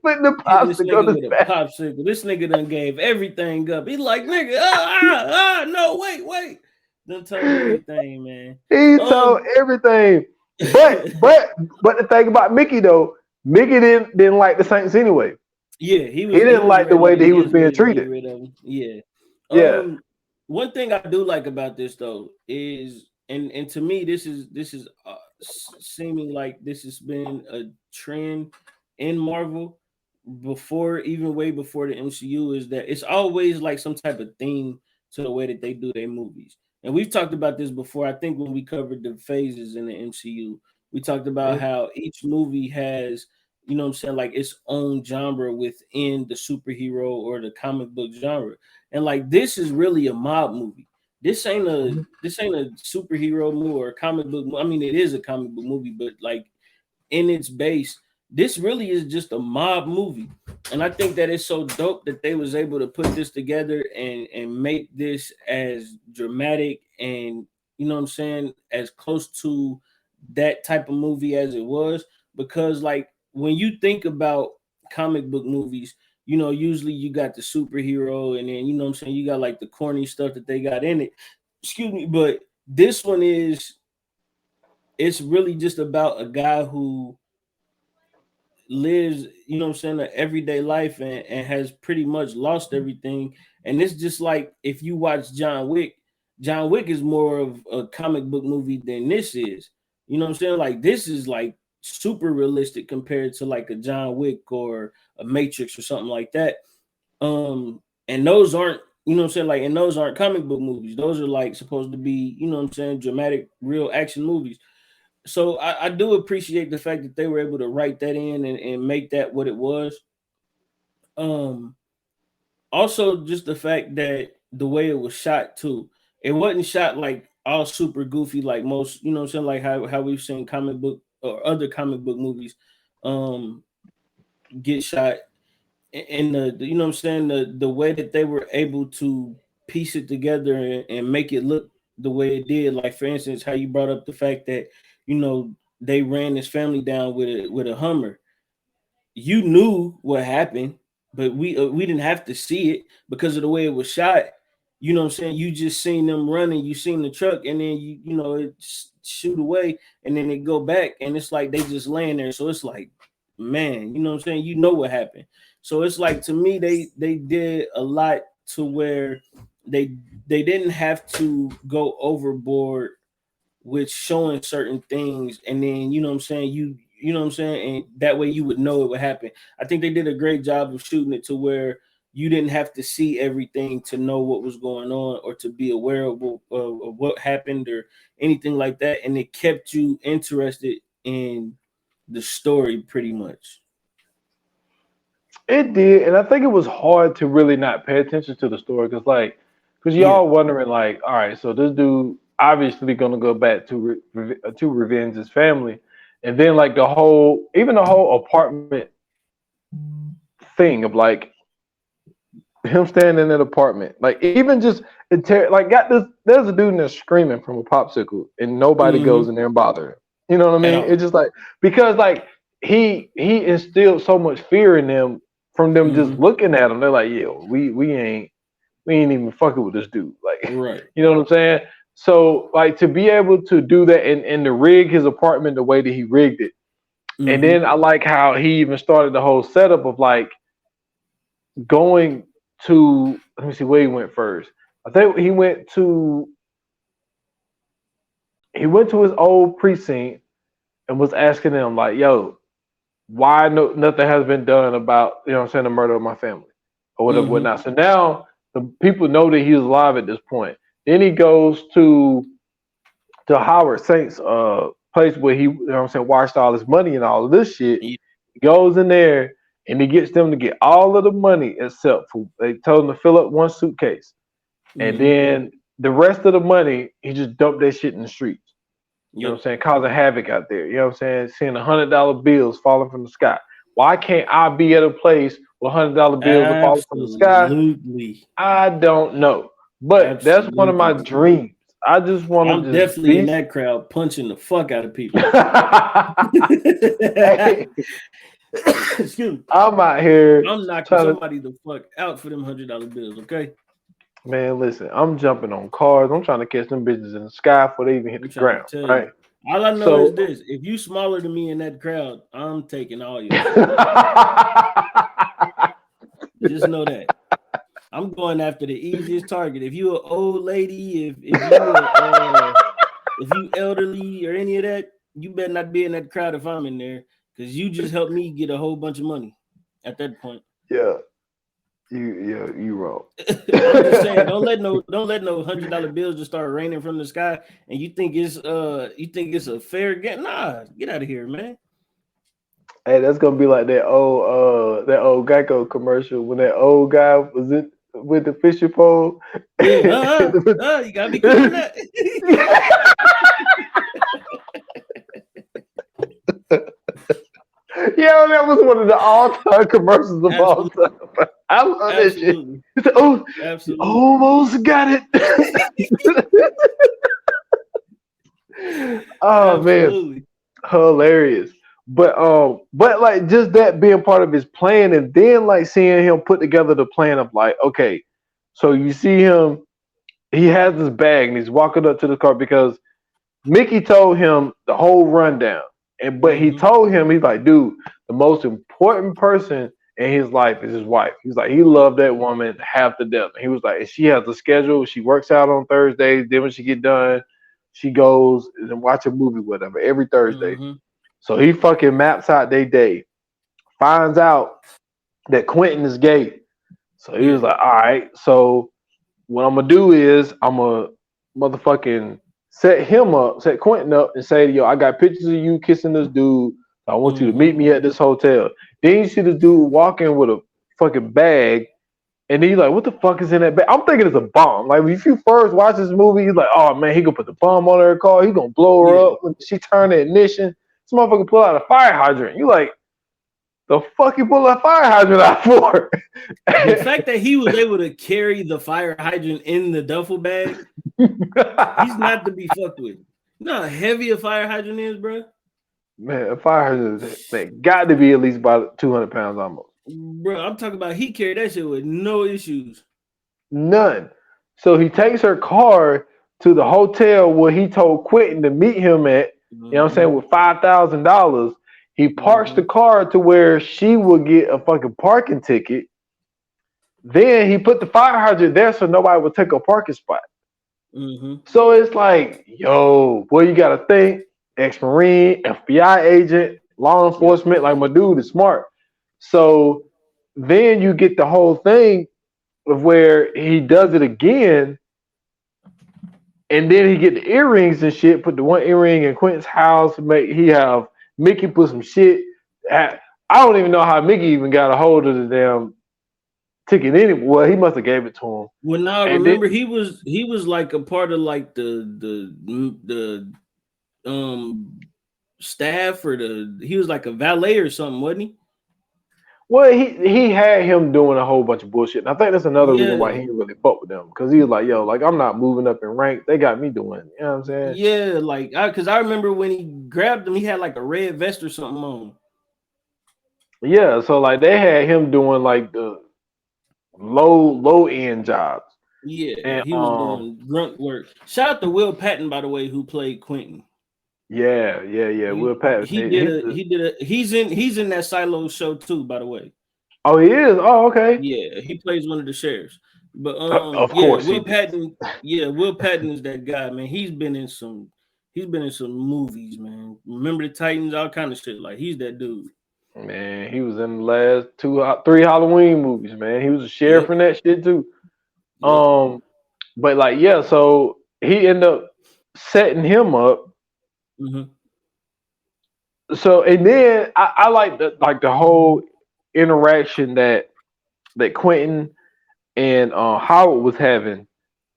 putting the Hit this popsicle nigga on with his a back. popsicle. This nigga done gave everything up. He like, nigga, no, wait. Done told everything, man. He told Um, everything. But the thing about Mickey though, Mickey didn't like the Saints anyway. yeah, He he didn't was like the way that he was being ready to get treated. rid of him. Yeah. Yeah. One thing I do like about this though is, and to me, this is seeming like this has been a trend in Marvel before, even way before the MCU, is that it's always like some type of theme to the way that they do their movies. And we've talked about this before. I think when we covered the phases in the MCU, we talked about Mhm. how each movie has, you know what I'm saying, like its own genre within the superhero or the comic book genre. And like this is really a mob movie. This ain't a superhero movie or a comic book. I mean, it is a comic book movie, but like in its base, this really is just a mob movie. And I think that it's so dope that they was able to put this together and make this as dramatic and, you know what I'm saying, as close to that type of movie as it was. Because like when you think about comic book movies, you know, usually you got the superhero, and then, you know what I'm saying, you got like the corny stuff that they got in it. Excuse me, but this one is, it's really just about a guy who lives, you know what I'm saying, an everyday life, and has pretty much lost everything. And it's just like if you watch John Wick is more of a comic book movie than this is. You know what I'm saying? Like this is like super realistic compared to like a John Wick or a Matrix or something like that. And those aren't, you know what I'm saying, like, and those aren't comic book movies. Those are like supposed to be, you know what I'm saying, dramatic, real action movies. So I do appreciate the fact that they were able to write that in and make that what it was. Um, Also just the fact that the way it was shot too, it wasn't shot like all super goofy like most, you know what I'm saying, like how we've seen comic book or other comic book movies um get shot. And you know what I'm saying, the way that they were able to piece it together and make it look the way it did. Like for instance, how you brought up the fact that, you know, they ran this family down with a Hummer. You knew what happened, but we didn't have to see it because of the way it was shot. You know what I'm saying? You just seen them running, you seen the truck, and then you know it shoot away, and then it go back, and it's like they just laying there. So it's like, man, you know what I'm saying? You know what happened. So it's like, to me, they did a lot to where they they didn't have to go overboard with showing certain things, and then, you know what I'm saying, you know what I'm saying, and that way you would know it would happen. I think they did a great job of shooting it to where you didn't have to see everything to know what was going on or to be aware of what happened or anything like that, and it kept you interested in the story pretty much. It did, and I think it was hard to really not pay attention to the story because Yeah. y'all wondering like, all right, so this dude obviously gonna go back to revenge his family, and then like even the whole apartment thing of like him standing in an apartment, like even just like got this. There's a dude in there screaming from a popsicle, and nobody goes Mm-hmm. in there and bother him. You know what I At mean? all. It's just like because like he instilled so much fear in them from them just Mm-hmm. looking at him. They're like, yo, we ain't even fucking with this dude. Like, Right. you know what I'm saying? So like to be able to do that and to rig his apartment the way that he rigged it, and Mm-hmm. then I like how he even started the whole setup of like going to, let me see where he went first. I think he went to his old precinct and was asking them like, "Yo, why nothing has been done about, you know what I'm saying, the murder of my family or whatever Mm-hmm. whatnot." So now the people know that he's alive at this point. Then he goes to Howard Saint's place where he, you know what I'm saying, washed all his money and all of this shit. Yeah. He goes in there and he gets them to get all of the money except for they told him to fill up one suitcase. And Mm-hmm. then the rest of the money, he just dumped that shit in the streets. You know what Yep. I'm saying? Causing havoc out there. You know what I'm saying? Seeing $100 bills falling from the sky. Why can't I be at a place $100 bills are falling from the sky? Absolutely. I don't know. But that's one of my Absolutely. dreams. I just want to I'm just definitely be in that crowd punching the fuck out of people. Hey, Excuse me. I'm out here I'm knocking trying to, somebody the fuck out for them $100 bills, okay? man, listen, I'm jumping on cars. I'm trying to catch them bitches in the sky before they even hit I'm the trying ground, to tell right? you. All I know So is this: if you smaller than me in that crowd, I'm taking all your shit. Just know that. I'm going after the easiest target. If you an old lady, if you elderly or any of that, you better not be in that crowd if I'm in there, because you just helped me get a whole bunch of money at that point. yeah, you wrong. I'm just saying, don't let no $100 bills just start raining from the sky, and you think it's a fair game. Nah, get out of here, man. Hey, that's gonna be like that old Geico commercial when that old guy was in with the fishing pole. Yeah, you gotta be quick on that. Yeah, that was one of the all-time commercials of all time. I love that shit. He said, "Oh, Absolutely. you almost got it." Oh Absolutely. man, hilarious. But like just that being part of his plan, and then like seeing him put together the plan of like, okay, so you see him, he has this bag and he's walking up to the car because Mickey told him the whole rundown. But he told him, he's like, dude, the most important person in his life is his wife. He's like, he loved that woman half to death. And he was like, she has a schedule. She works out on Thursdays. Then when she get done, she goes and watch a movie with him every Thursday. So he fucking maps out their day, finds out that Quentin is gay. So he was like, all right, so what I'm gonna do is I'm gonna motherfucking set Quentin up and say, yo, I got pictures of you kissing this dude. I want you to meet me at this hotel. Then you see this dude walking with a fucking bag, and then he's like, what the fuck is in that bag? I'm thinking it's a bomb. Like, if you first watch this movie, you're like, oh man, he gonna put the bomb on her car, he gonna blow her up when she turn the ignition. This motherfucker pull out a fire hydrant. You like, the fuck you pull a fire hydrant out for? The fact that he was able to carry the fire hydrant in the duffel bag, he's not to be fucked with. You know how heavy a fire hydrant is, bro? Man, a fire hydrant got to be at least about 200 pounds almost. Bro, I'm talking about he carried that shit with no issues. None. So he takes her car to the hotel where he told Quentin to meet him at, you know what I'm saying, with $5,000. He parks the car to where she will get a fucking parking ticket. Then he put the fire hydrant there so nobody would take a parking spot. So it's like, yo, boy, you gotta think, ex-Marine, FBI agent, law enforcement, like my dude is smart. So then you get the whole thing of where he does it again, and then he get the earrings and shit, put the one earring in Quentin's house, he have Mickey put some shit. I don't even know how Mickey even got a hold of the damn ticket anyway. Well, he must have gave it to him. Well, now remember he was like a part of like the staff, or he was like a valet or something, wasn't he? Well, he had him doing a whole bunch of bullshit. And I think that's another reason why he didn't really fuck with them, because he was like, yo, like I'm not moving up in rank. They got me doing it. You know what I'm saying? Yeah, like because I remember when he grabbed him, he had like a red vest or something on. Yeah, so like they had him doing like the low end jobs. Yeah, and, he was doing grunt work. Shout out to Will Patton, by the way, who played Quentin. Yeah. Will Patton. He's in that Silo show too, by the way. Oh, he is. Oh, okay. Yeah, he plays one of the sheriffs. But of course, Will Patton. Yeah, Will Patton is that guy, man. He's been in some movies, man. Remember the Titans, all kind of shit. Like he's that dude. Man, he was in the last 3 Halloween movies, man. He was a sheriff in that shit too. Yep. But like, yeah, so he ended up setting him up. So, and then I like the whole interaction that Quentin and Howard was having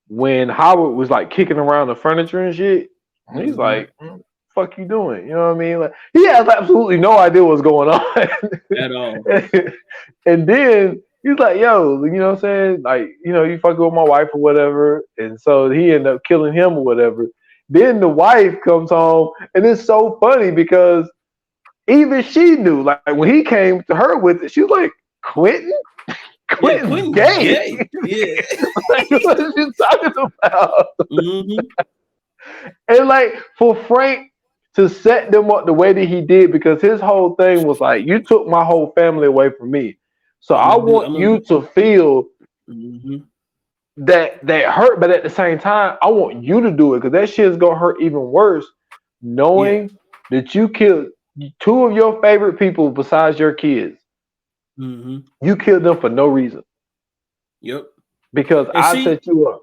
when Howard was like kicking around the furniture and shit. He's like, fuck you doing? You know what I mean? Like he has absolutely no idea what's going on at all. and then he's like, yo, you know what I'm saying? Like, you know, you fucking with my wife or whatever. And so he ended up killing him or whatever. Then the wife comes home, and it's so funny because even she knew, like when he came to her with it, she was like, Quentin? Quentin's gay. Yeah. Like, what is she talking about? Mm-hmm. And like for Frank to set them up the way that he did, because his whole thing was like, you took my whole family away from me. So I want you to feel that hurt, but at the same time, I want you to do it because that shit's gonna hurt even worse, knowing that you killed two of your favorite people besides your kids. You killed them for no reason. Yep. Because I set you up.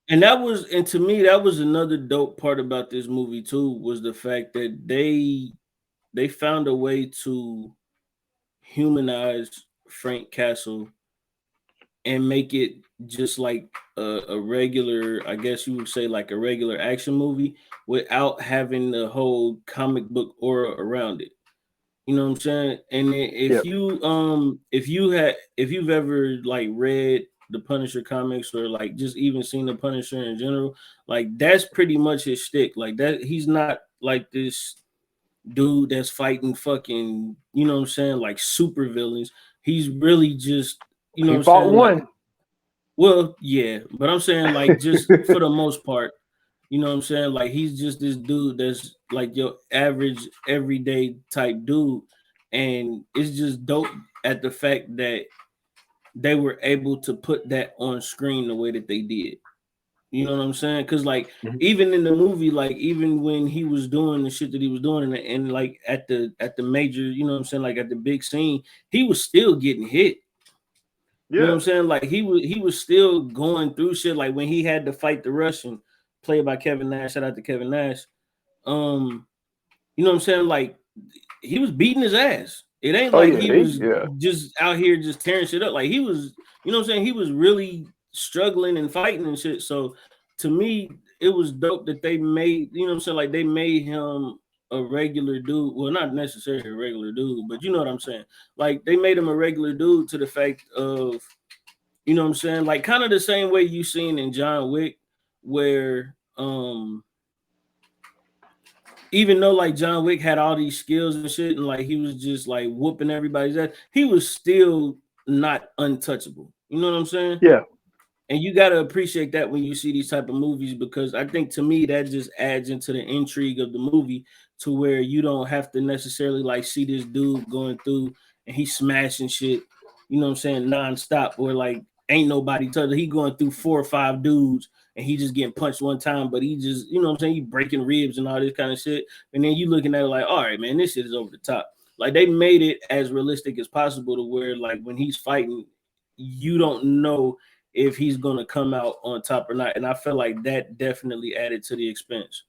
And to me, that was another dope part about this movie too, was the fact that they found a way to humanize Frank Castle and make it just like a regular, I guess you would say like a regular action movie without having the whole comic book aura around it. You know what I'm saying? And if you've ever like read the Punisher comics or like just even seen the Punisher in general, like that's pretty much his shtick. Like that, he's not like this dude that's fighting fucking, you know what I'm saying, like super villains. He's really just, you know he what I'm fought saying? one. Like, well, yeah, but I'm saying like just for the most part, you know what I'm saying? Like he's just this dude that's like your average everyday type dude. And it's just dope at the fact that they were able to put that on screen the way that they did. You know what I'm saying? Because like even in the movie, like even when he was doing the shit that he was doing, and like at the major, you know what I'm saying, like at the big scene, he was still getting hit. You know what I'm saying? Like he was still going through shit. Like when he had to fight the Russian, played by Kevin Nash. Shout out to Kevin Nash. You know what I'm saying? Like he was beating his ass. It ain't he was just out here just tearing shit up. Like he was, you know what I'm saying? He was really struggling and fighting and shit. So to me, it was dope that they made, you know what I'm saying? Like they made him a regular dude. Well, not necessarily a regular dude, but you know what I'm saying? Like they made him a regular dude to the fact of, you know what I'm saying? Like kind of the same way you seen in John Wick, where even though like John Wick had all these skills and shit, and like he was just like whooping everybody's ass, he was still not untouchable. You know what I'm saying? Yeah. And you got to appreciate that when you see these type of movies, because I think to me that just adds into the intrigue of the movie, to where you don't have to necessarily like see this dude going through and he's smashing shit, you know what I'm saying, nonstop, or like ain't nobody touching. He going through 4 or 5 dudes and he just getting punched one time, but he just, you know what I'm saying, he breaking ribs and all this kind of shit. And then you looking at it like, all right, man, this shit is over the top. Like they made it as realistic as possible to where like when he's fighting, you don't know if he's going to come out on top or not. And I feel like that definitely added to the expense.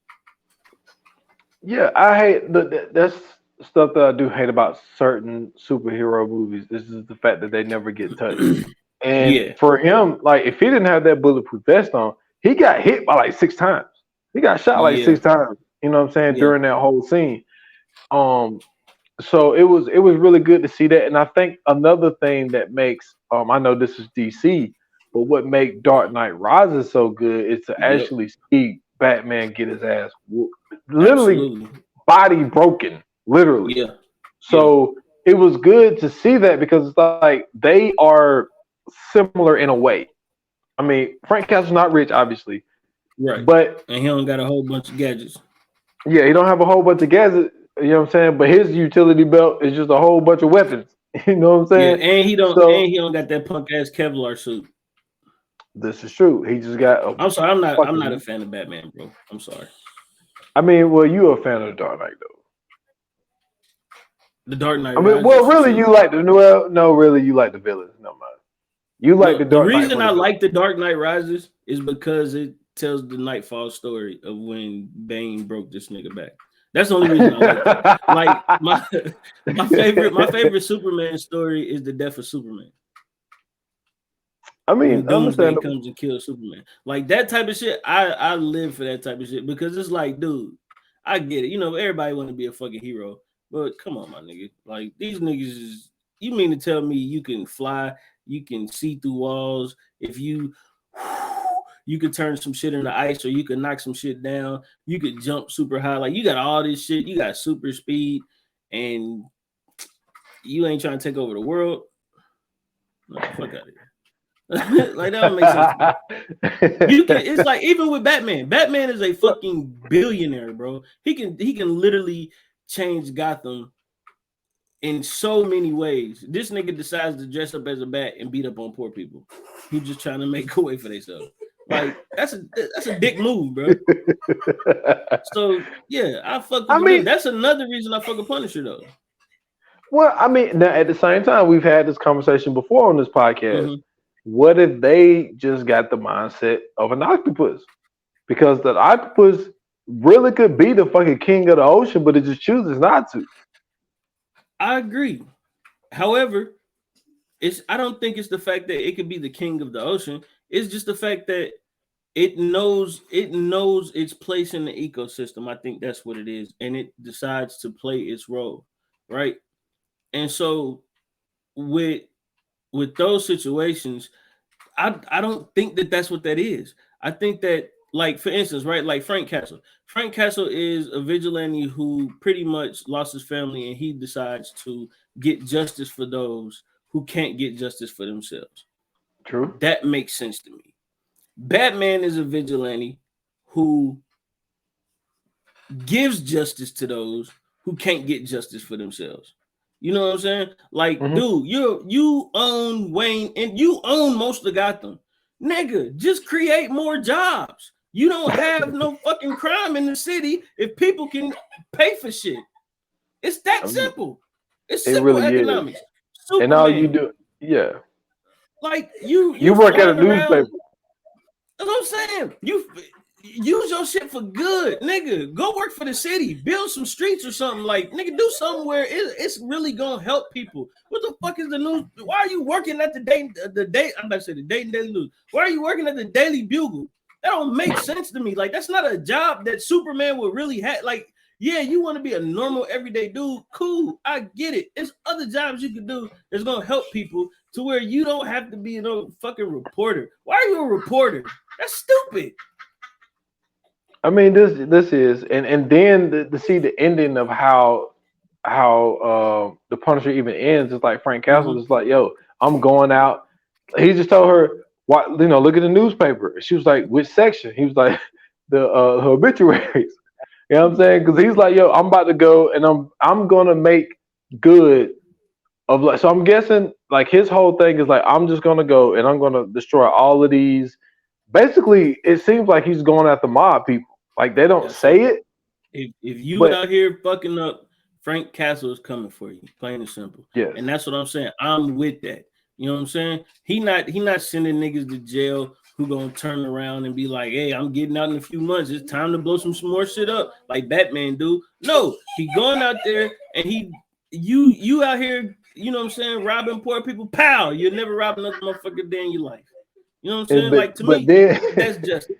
Yeah, I hate that's stuff that I do hate about certain superhero movies. This is the fact that they never get touched. And for him, like if he didn't have that bulletproof vest on, he got hit by like 6 times. He got shot like 6 times. You know what I'm saying? During that whole scene. So it was really good to see that. And I think another thing that makes I know this is DC, but what make Dark Knight Rises so good is to actually see Batman get his ass whooped. Literally body broken. Literally. Yeah. So it was good to see that, because it's like they are similar in a way. I mean, Frank Castle's not rich, obviously. Right. But and he don't got a whole bunch of gadgets. Yeah, he don't have a whole bunch of gadgets, you know what I'm saying? But his utility belt is just a whole bunch of weapons. You know what I'm saying? Yeah, and he don't got that punk ass Kevlar suit. This is true. He just got I'm sorry, I'm not a fan of Batman, bro. I'm sorry. I mean, well, you a fan of the Dark Knight though. The Dark Knight. I mean, well, really, you like really, you like the villains. No matter. You like the Dark Knight. The reason I like the Dark Knight Rises is because it tells the Nightfall story of when Bane broke this nigga back. That's the only reason I like it. Like my favorite Superman story is the death of Superman. I mean, Doomsday comes and kills Superman. Like that type of shit, I live for that type of shit, because it's like, dude, I get it. You know, everybody want to be a fucking hero, but come on, my nigga. Like these niggas is. You mean to tell me you can fly, you can see through walls, if you you could turn some shit into ice, or you could knock some shit down, you could jump super high, like you got all this shit, you got super speed, and you ain't trying to take over the world. No, fuck out of here. Like that don't make sense to me. You can, it's like even with Batman. Batman is a fucking billionaire, bro. He can literally change Gotham in so many ways. This nigga decides to dress up as a bat and beat up on poor people. He's just trying to make a way for themselves. Like that's a dick move, bro. So yeah, I fuck with him. That's another reason I fuck a Punisher though. Well, I mean, now at the same time, we've had this conversation before on this podcast. Mm-hmm. What if they just got the mindset of an octopus? Because the octopus really could be the fucking king of the ocean, but it just chooses not to. I agree. However, I don't think it's the fact that it could be the king of the ocean. It's just the fact that it knows its place in the ecosystem. I think that's what it is, and it decides to play its role, right? And so with those situations, I don't think that that's what that is. I think that, like, for instance, right, like Frank Castle. Frank Castle is a vigilante who pretty much lost his family, and he decides to get justice for those who can't get justice for themselves. True. That makes sense to me. Batman is a vigilante who gives justice to those who can't get justice for themselves. You know what I'm saying? Like, dude, you own Wayne and you own most of Gotham. Nigga, just create more jobs. You don't have no fucking crime in the city if people can pay for shit. It's that simple. It's simple really economics. And all you do, yeah. Like you work at a newspaper. That's what I'm saying. You use your shit for good, nigga. Go work for the city, build some streets or something. Like, nigga, do something where it's really gonna help people. What the fuck is the news? Why are you working at the I'm about to say the Dayton Daily News? Why are you working at the Daily Bugle? That don't make sense to me. Like, that's not a job that Superman would really have. Like, yeah, you want to be a normal everyday dude. Cool, I get it. There's other jobs you can do that's gonna help people to where you don't have to be no fucking reporter. Why are you a reporter? That's stupid. I mean, this is and then to see the ending of how the Punisher even ends. It's like Frank Castle is like, yo, I'm going out. He just told her, what, you know, look at the newspaper. She was like, which section? He was like, the her obituaries. You know what I'm saying? Because he's like, yo, I'm about to go and I'm gonna make good of, like, so I'm guessing like his whole thing is like, I'm just gonna go and I'm gonna destroy all of these. Basically, it seems like he's going after mob people. Like, they don't say it. If you out here fucking up, Frank Castle is coming for you, plain and simple. Yes. And that's what I'm saying. I'm with that. You know what I'm saying? He not sending niggas to jail who gonna turn around and be like, hey, I'm getting out in a few months. It's time to blow some more shit up like Batman do. No, he going out there and you out here, you know what I'm saying, robbing poor people. Pow! You'll never rob another motherfucker day in your life. You know what I'm saying? Like, to me, that's justice.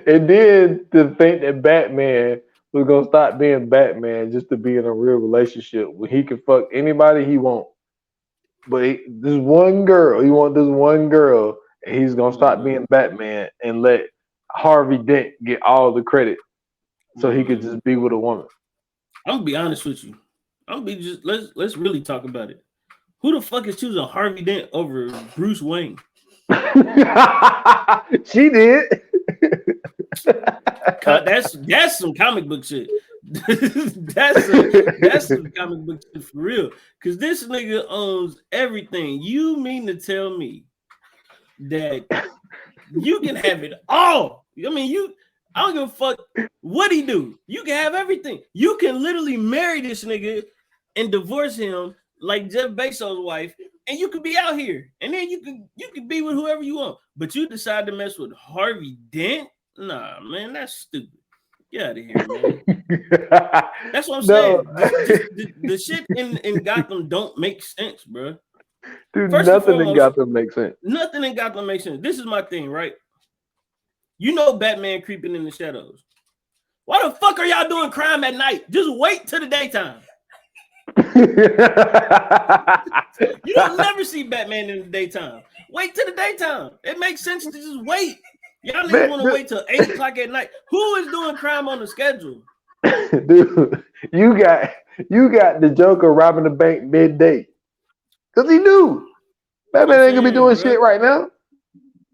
And then to think that Batman was gonna stop being Batman just to be in a real relationship where he can fuck anybody he wants. But this one girl, he want this one girl, and he's gonna stop being Batman and let Harvey Dent get all the credit so he could just be with a woman. I'm gonna be honest with you. Let's really talk about it. Who the fuck is choosing Harvey Dent over Bruce Wayne? She did. That's some comic book shit. that's some comic book shit for real. Because this nigga owns everything. You mean to tell me that you can have it all? I mean, I don't give a fuck what he do. You can have everything. You can literally marry this nigga and divorce him like Jeff Bezos' wife, and you could be out here, and then you could be with whoever you want. But you decide to mess with Harvey Dent? Nah, man, that's stupid. Get out of here, man. That's what I'm saying. The shit in Gotham don't make sense, bro. Dude, nothing in Gotham makes sense. Nothing in Gotham makes sense. This is my thing, right? You know Batman creeping in the shadows. Why the fuck are y'all doing crime at night? Just wait till the daytime. You don't never see Batman in the daytime. Wait till the daytime. It makes sense to just wait. Y'all niggas want to wait till 8 o'clock at night. Who is doing crime on the schedule? Dude, you got the Joker robbing the bank midday. Because he knew Batman ain't gonna be doing shit right now.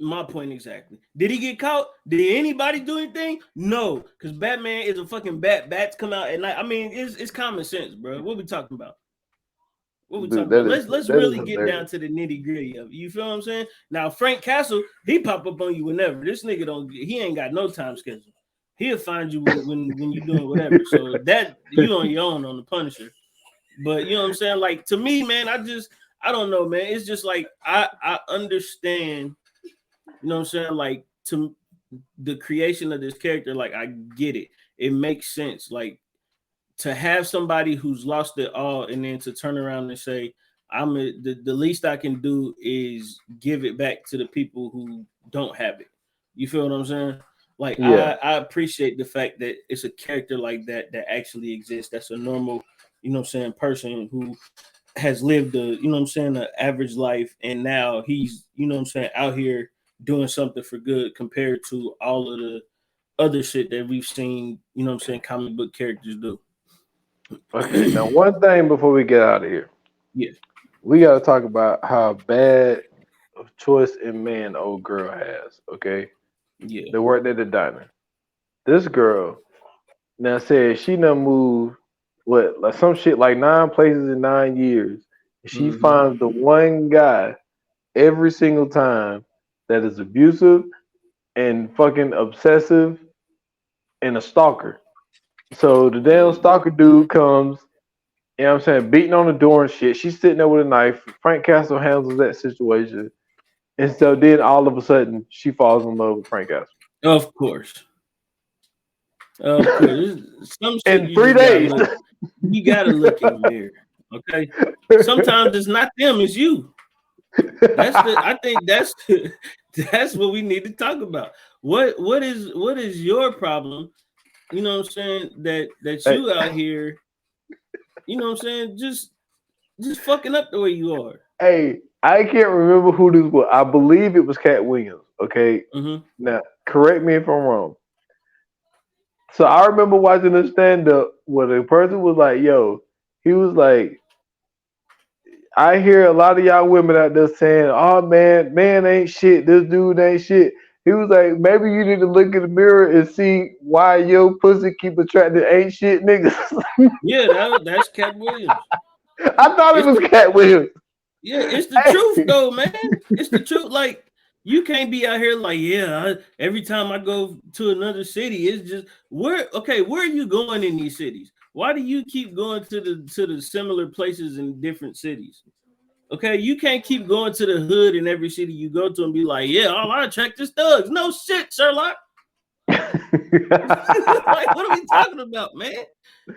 My point exactly. Did he get caught? Did anybody do anything? No, because Batman is a fucking bat. Bats come out at night. I mean, it's common sense, bro. What we talking about? What we talking about? Let's really get down to the nitty gritty of it. You feel what I'm saying? Now, Frank Castle, he pop up on you whenever. This nigga he ain't got no time schedule. He'll find you when you're doing whatever. So that you on your own on the Punisher. But you know what I'm saying? Like, to me, man, I don't know, man. It's just like I understand. You know what I'm saying? Like, to the creation of this character, like, I get it. It makes sense. Like, to have somebody who's lost it all and then to turn around and say, the least I can do is give it back to the people who don't have it. You feel what I'm saying? Like, yeah. I appreciate the fact that it's a character like that actually exists. That's a normal, you know what I'm saying, person who has lived an average life, and now he's, you know what I'm saying, out here doing something for good compared to all of the other shit that we've seen, you know what I'm saying, comic book characters do. Okay, now one thing before we get out of here. Yeah. We got to talk about how bad of choice in man old girl has, okay? Yeah. They worked at the diner. This girl now said she done moved, like some shit like 9 places in 9 years. She finds the one guy every single time that is abusive and fucking obsessive and a stalker. So the damn stalker dude comes, you know what I'm saying, beating on the door and shit. She's sitting there with a knife. Frank Castle handles that situation. And so then all of a sudden she falls in love with Frank Castle. Of course. Some shit in 3 days. You gotta look in the mirror. Okay. Sometimes it's not them, it's you. I think that's what we need to talk about. What is your problem? You know what I'm saying? That you out here, you know what I'm saying, just fucking up the way you are. Hey, I can't remember who this was. I believe it was Cat Williams. Okay. Now, correct me if I'm wrong. So I remember watching a stand-up where the person was like, yo, he was like, I hear a lot of y'all women out there saying, oh man ain't shit, this dude ain't shit. He was like, maybe you need to look in the mirror and see why your pussy keep attracting ain't shit niggas. Yeah, that's Cat Williams. I thought it was Cat Williams. Yeah, it's the truth though, man. It's the truth. Like, you can't be out here like, every time I go to another city, it's just where are you going in these cities? Why do you keep going to the similar places in different cities? Okay, you can't keep going to the hood in every city you go to and be like, all I attract is thugs. No shit, Sherlock. Like, what are we talking about, man?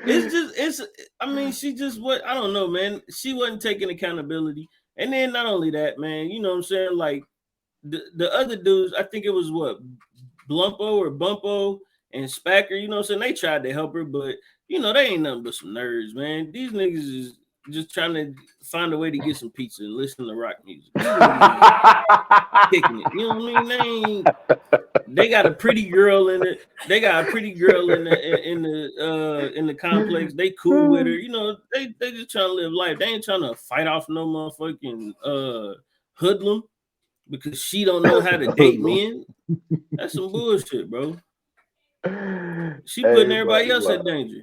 She just I don't know, man. She wasn't taking accountability. And then not only that, man, you know what I'm saying? Like, the other dudes, I think it was Bumpo and Spacker, you know what I'm saying? They tried to help her, but you know, they ain't nothing but some nerds, man. These niggas is just trying to find a way to get some pizza and listen to rock music. Kicking it. You know what I mean? They got a pretty girl in it. They got a pretty girl in the complex. They cool with her. You know, they just trying to live life. They ain't trying to fight off no motherfucking hoodlum because she don't know how to date men. That's some bullshit, bro. She putting everybody else at danger.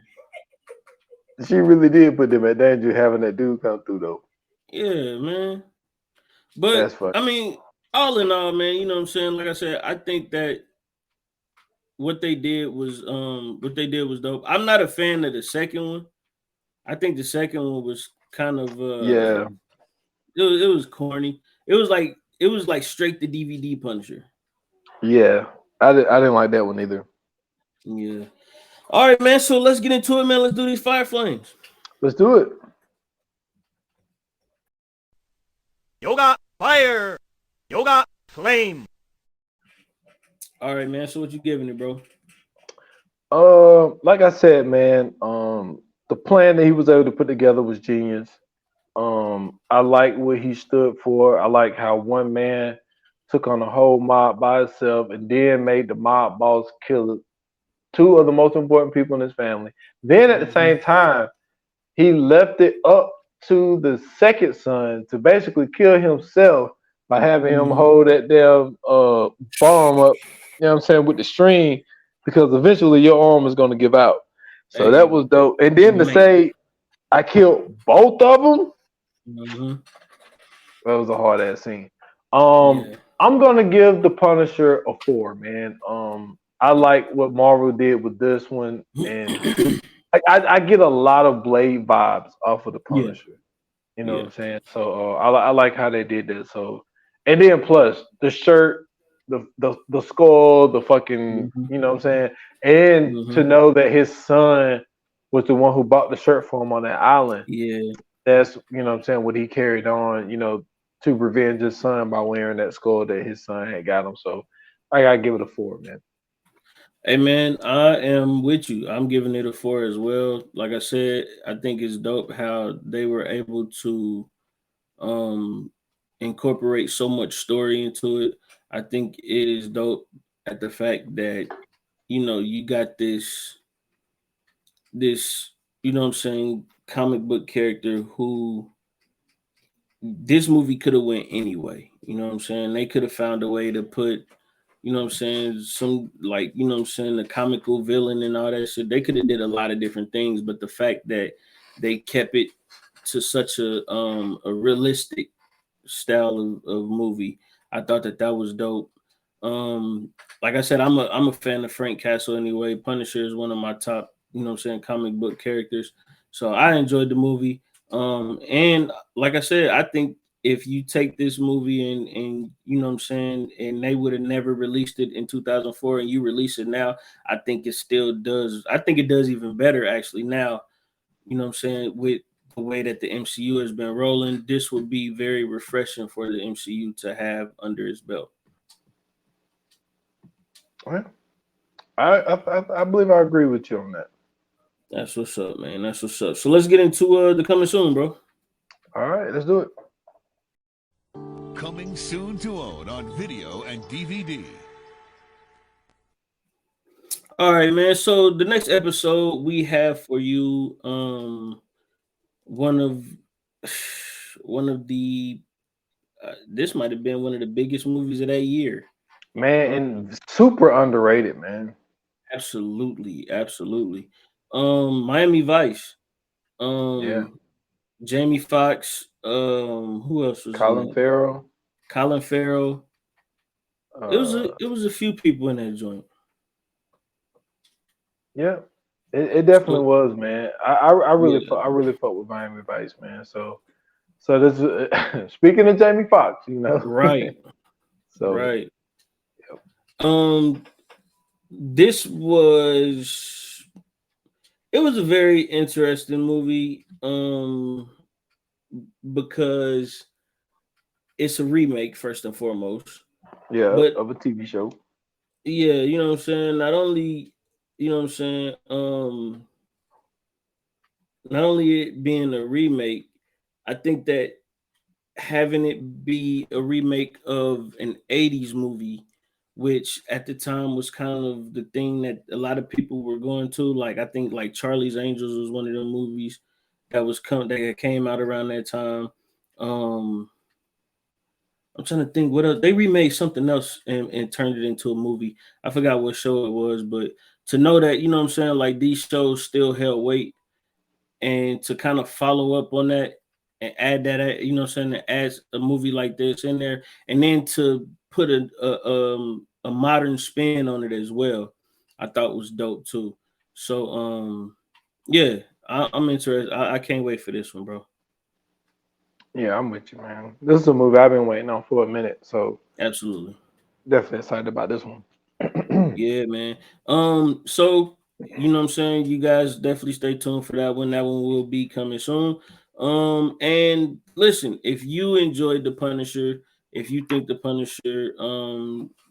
She really did put them at danger having that dude come through, though. Yeah, man. But I mean, all in all, man, you know what I'm saying? Like I said, I think that what they did was dope. I'm not a fan of the second one. I think the second one was kind of it was corny. It was like straight to DVD Punisher. Yeah. I didn't like that one either. Yeah. All right, man. So let's get into it, man. Let's do these Fire Flames. Let's do it. Yoga Fire. Yoga Flame. All right, man. So what you giving it, bro? Like I said, man, the plan that he was able to put together was genius. I like what he stood for. I like how one man took on the whole mob by himself and then made the mob boss kill two of the most important people in his family. Then at the Mhm. same time, he left it up to the second son to basically kill himself by having him Mhm. hold that damn bomb up, you know what I'm saying, with the string, because eventually your arm is gonna give out. So that Hey, was dope. And then to mate. say I killed both of them, Mhm. that was a hard ass scene. Um, Yeah. I'm gonna give the Punisher a 4, man. I like what Marvel did with this one, and I get a lot of Blade vibes off of the Yeah. Punisher. You know what Yeah. I'm saying? So I like how they did that. So, and then plus the shirt, the skull, the fucking, Mhm. you know what I'm saying, and to Mhm. know that his son was the one who bought the shirt for him on that island. Yeah. That's, you know what I'm saying, what he carried on, to revenge his son by wearing that skull that his son had got him. So I gotta give it a 4, man. Hey man, I am with you. I'm giving it a 4 as well. Like I said, I think it's dope how they were able to um incorporate so much story into it. I think it is dope at the fact that you got this what I'm saying, comic book character who this movie could have went anyway. You know what I'm saying? They could have found a way to put, what I'm saying, some like, what I'm saying, the comical villain and all that shit. They could have did a lot of different things, but the fact that they kept it to such a realistic style of movie, I thought that was dope. Like I said, I'm a fan of Frank Castle anyway. Punisher is one of my top, what I'm saying, comic book characters. So I enjoyed the movie. And like I said, I think if you take this movie and what I'm saying, and they would have never released it in 2004 and you release it now, I think it still does. I think it does even better actually now, what I'm saying, with the way that the MCU has been rolling. This would be very refreshing for the MCU to have under its belt. All right. I believe I agree with you on that. That's what's up, man. That's what's up. So let's get into the coming soon, bro. All right, let's do it. Coming soon to own on video and DVD. All right, man. So the next episode we have for you, one of one of the this might have been one of the biggest movies of that year. Man, and super underrated, man. Absolutely, absolutely. Miami Vice. Yeah. Um, Jamie Foxx. Who else was in Colin it? Farrell. Colin Farrell. Uh, It was a few people in that joint. yeah, it definitely So was, man. I really yeah, I really fuck with Miami Vice, man. So this speaking of Jamie Foxx, right, so right. Um, this was it was a very interesting movie. Because it's a remake first and foremost, yeah, but of a TV show. yeah, you know what I'm saying. Not only, you know what I'm saying. Not only it being a remake, I think that having it be a remake of an 80s movie, which at the time was kind of the thing that a lot of people were going to. Like I think like Charlie's Angels was one of the movies that came out around that time. Um I'm trying to think what else. They remade something else and turned it into a movie. I forgot what show it was, but to know that, you know what I'm saying, like these shows still held weight, and to kind of follow up on that and add that, you know what I'm saying, to add a movie like this in there, and then to put a modern spin on it as well, I thought was dope too. So yeah, I'm interested. I can't wait for this one, bro. Yeah, I'm with you, man. This is a movie I've been waiting on for a minute, so Absolutely. definitely excited about this one. Yeah, man. So you know what I'm saying, you guys definitely stay tuned for that one. That one will be coming soon. And listen, if you enjoyed The Punisher, if you think The Punisher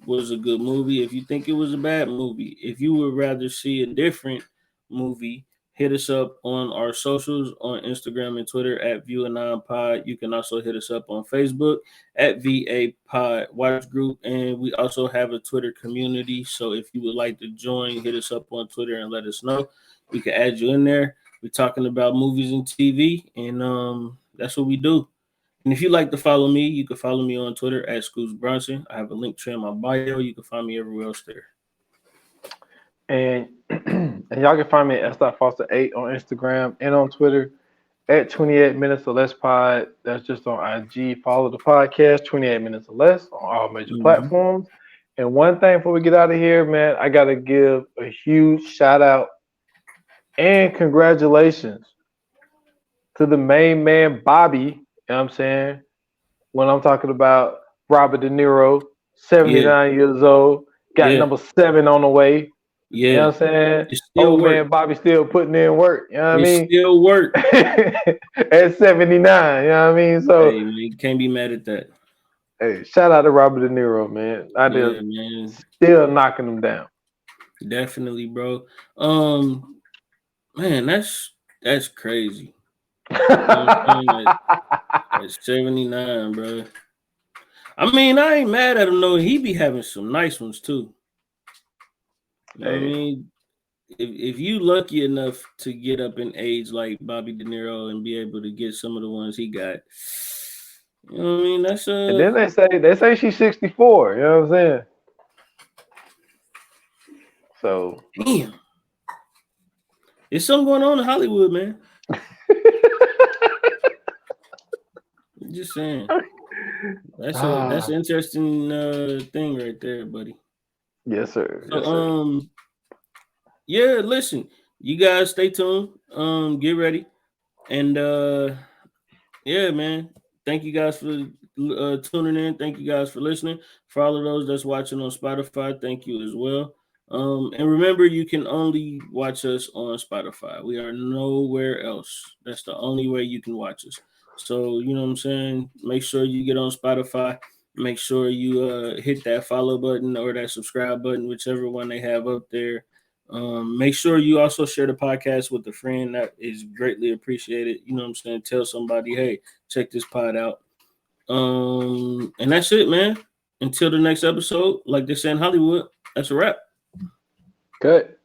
was a good movie, if you think it was a bad movie, if you would rather see a different movie, hit us up on our socials on Instagram and Twitter at ViewAnon You can also hit us up on Facebook at VA Pod Watch Group. And we also have a Twitter community. So if you would like to join, hit us up on Twitter and let us know. We can add you in there. We're talking about movies and TV, and that's what we do. And if you'd like to follow me, you can follow me on Twitter at Scoots Brunson. I have a link tree in my bio. You can find me everywhere else there. And and y'all can find me at S.Foster8 on Instagram and on Twitter at 28 minutes or less pod. That's just on IG. Follow the podcast, 28 minutes or less on all major platforms. And one thing before we get out of here, man, I gotta give a huge shout out and congratulations to the main man, Bobby. You know what I'm saying? When I'm talking about Robert De Niro, 79 years old, got number 7 on the way. Yeah. You know what I'm saying? It still Old work. man Bobby still putting in work. You know what I mean? Still work. At 79. You know what I mean? So hey, man, you can't be mad at that. Hey, shout out to Robert De Niro, man. Man. Still knocking him down. Definitely, bro. Man, that's crazy. At 79, bro. I mean, I ain't mad at him though. He be having some nice ones too. You know what I mean? If you lucky enough to get up in age like Bobby De Niro and be able to get some of the ones he got, you know what I mean? That's And then they say she's 64. You know what I'm saying? So damn, there's something going on in Hollywood, man. I'm just saying. That's an interesting thing right there, buddy. Yes, sir. So, yes, sir. Yeah, listen, you guys stay tuned. Get ready. And yeah, man. Thank you guys for tuning in. Thank you guys for listening. For all of those that's watching on Spotify, thank you as well. And remember, you can only watch us on Spotify. We are nowhere else. That's the only way you can watch us. So, you know what I'm saying? Make sure you get on Spotify. Make sure you hit that follow button or that subscribe button, whichever one they have up there. Make sure you also share the podcast with a friend. That is greatly appreciated. You know what I'm saying? Tell somebody, hey, check this pod out. And that's it, man. Until the next episode, like they say in Hollywood, that's a wrap. Good.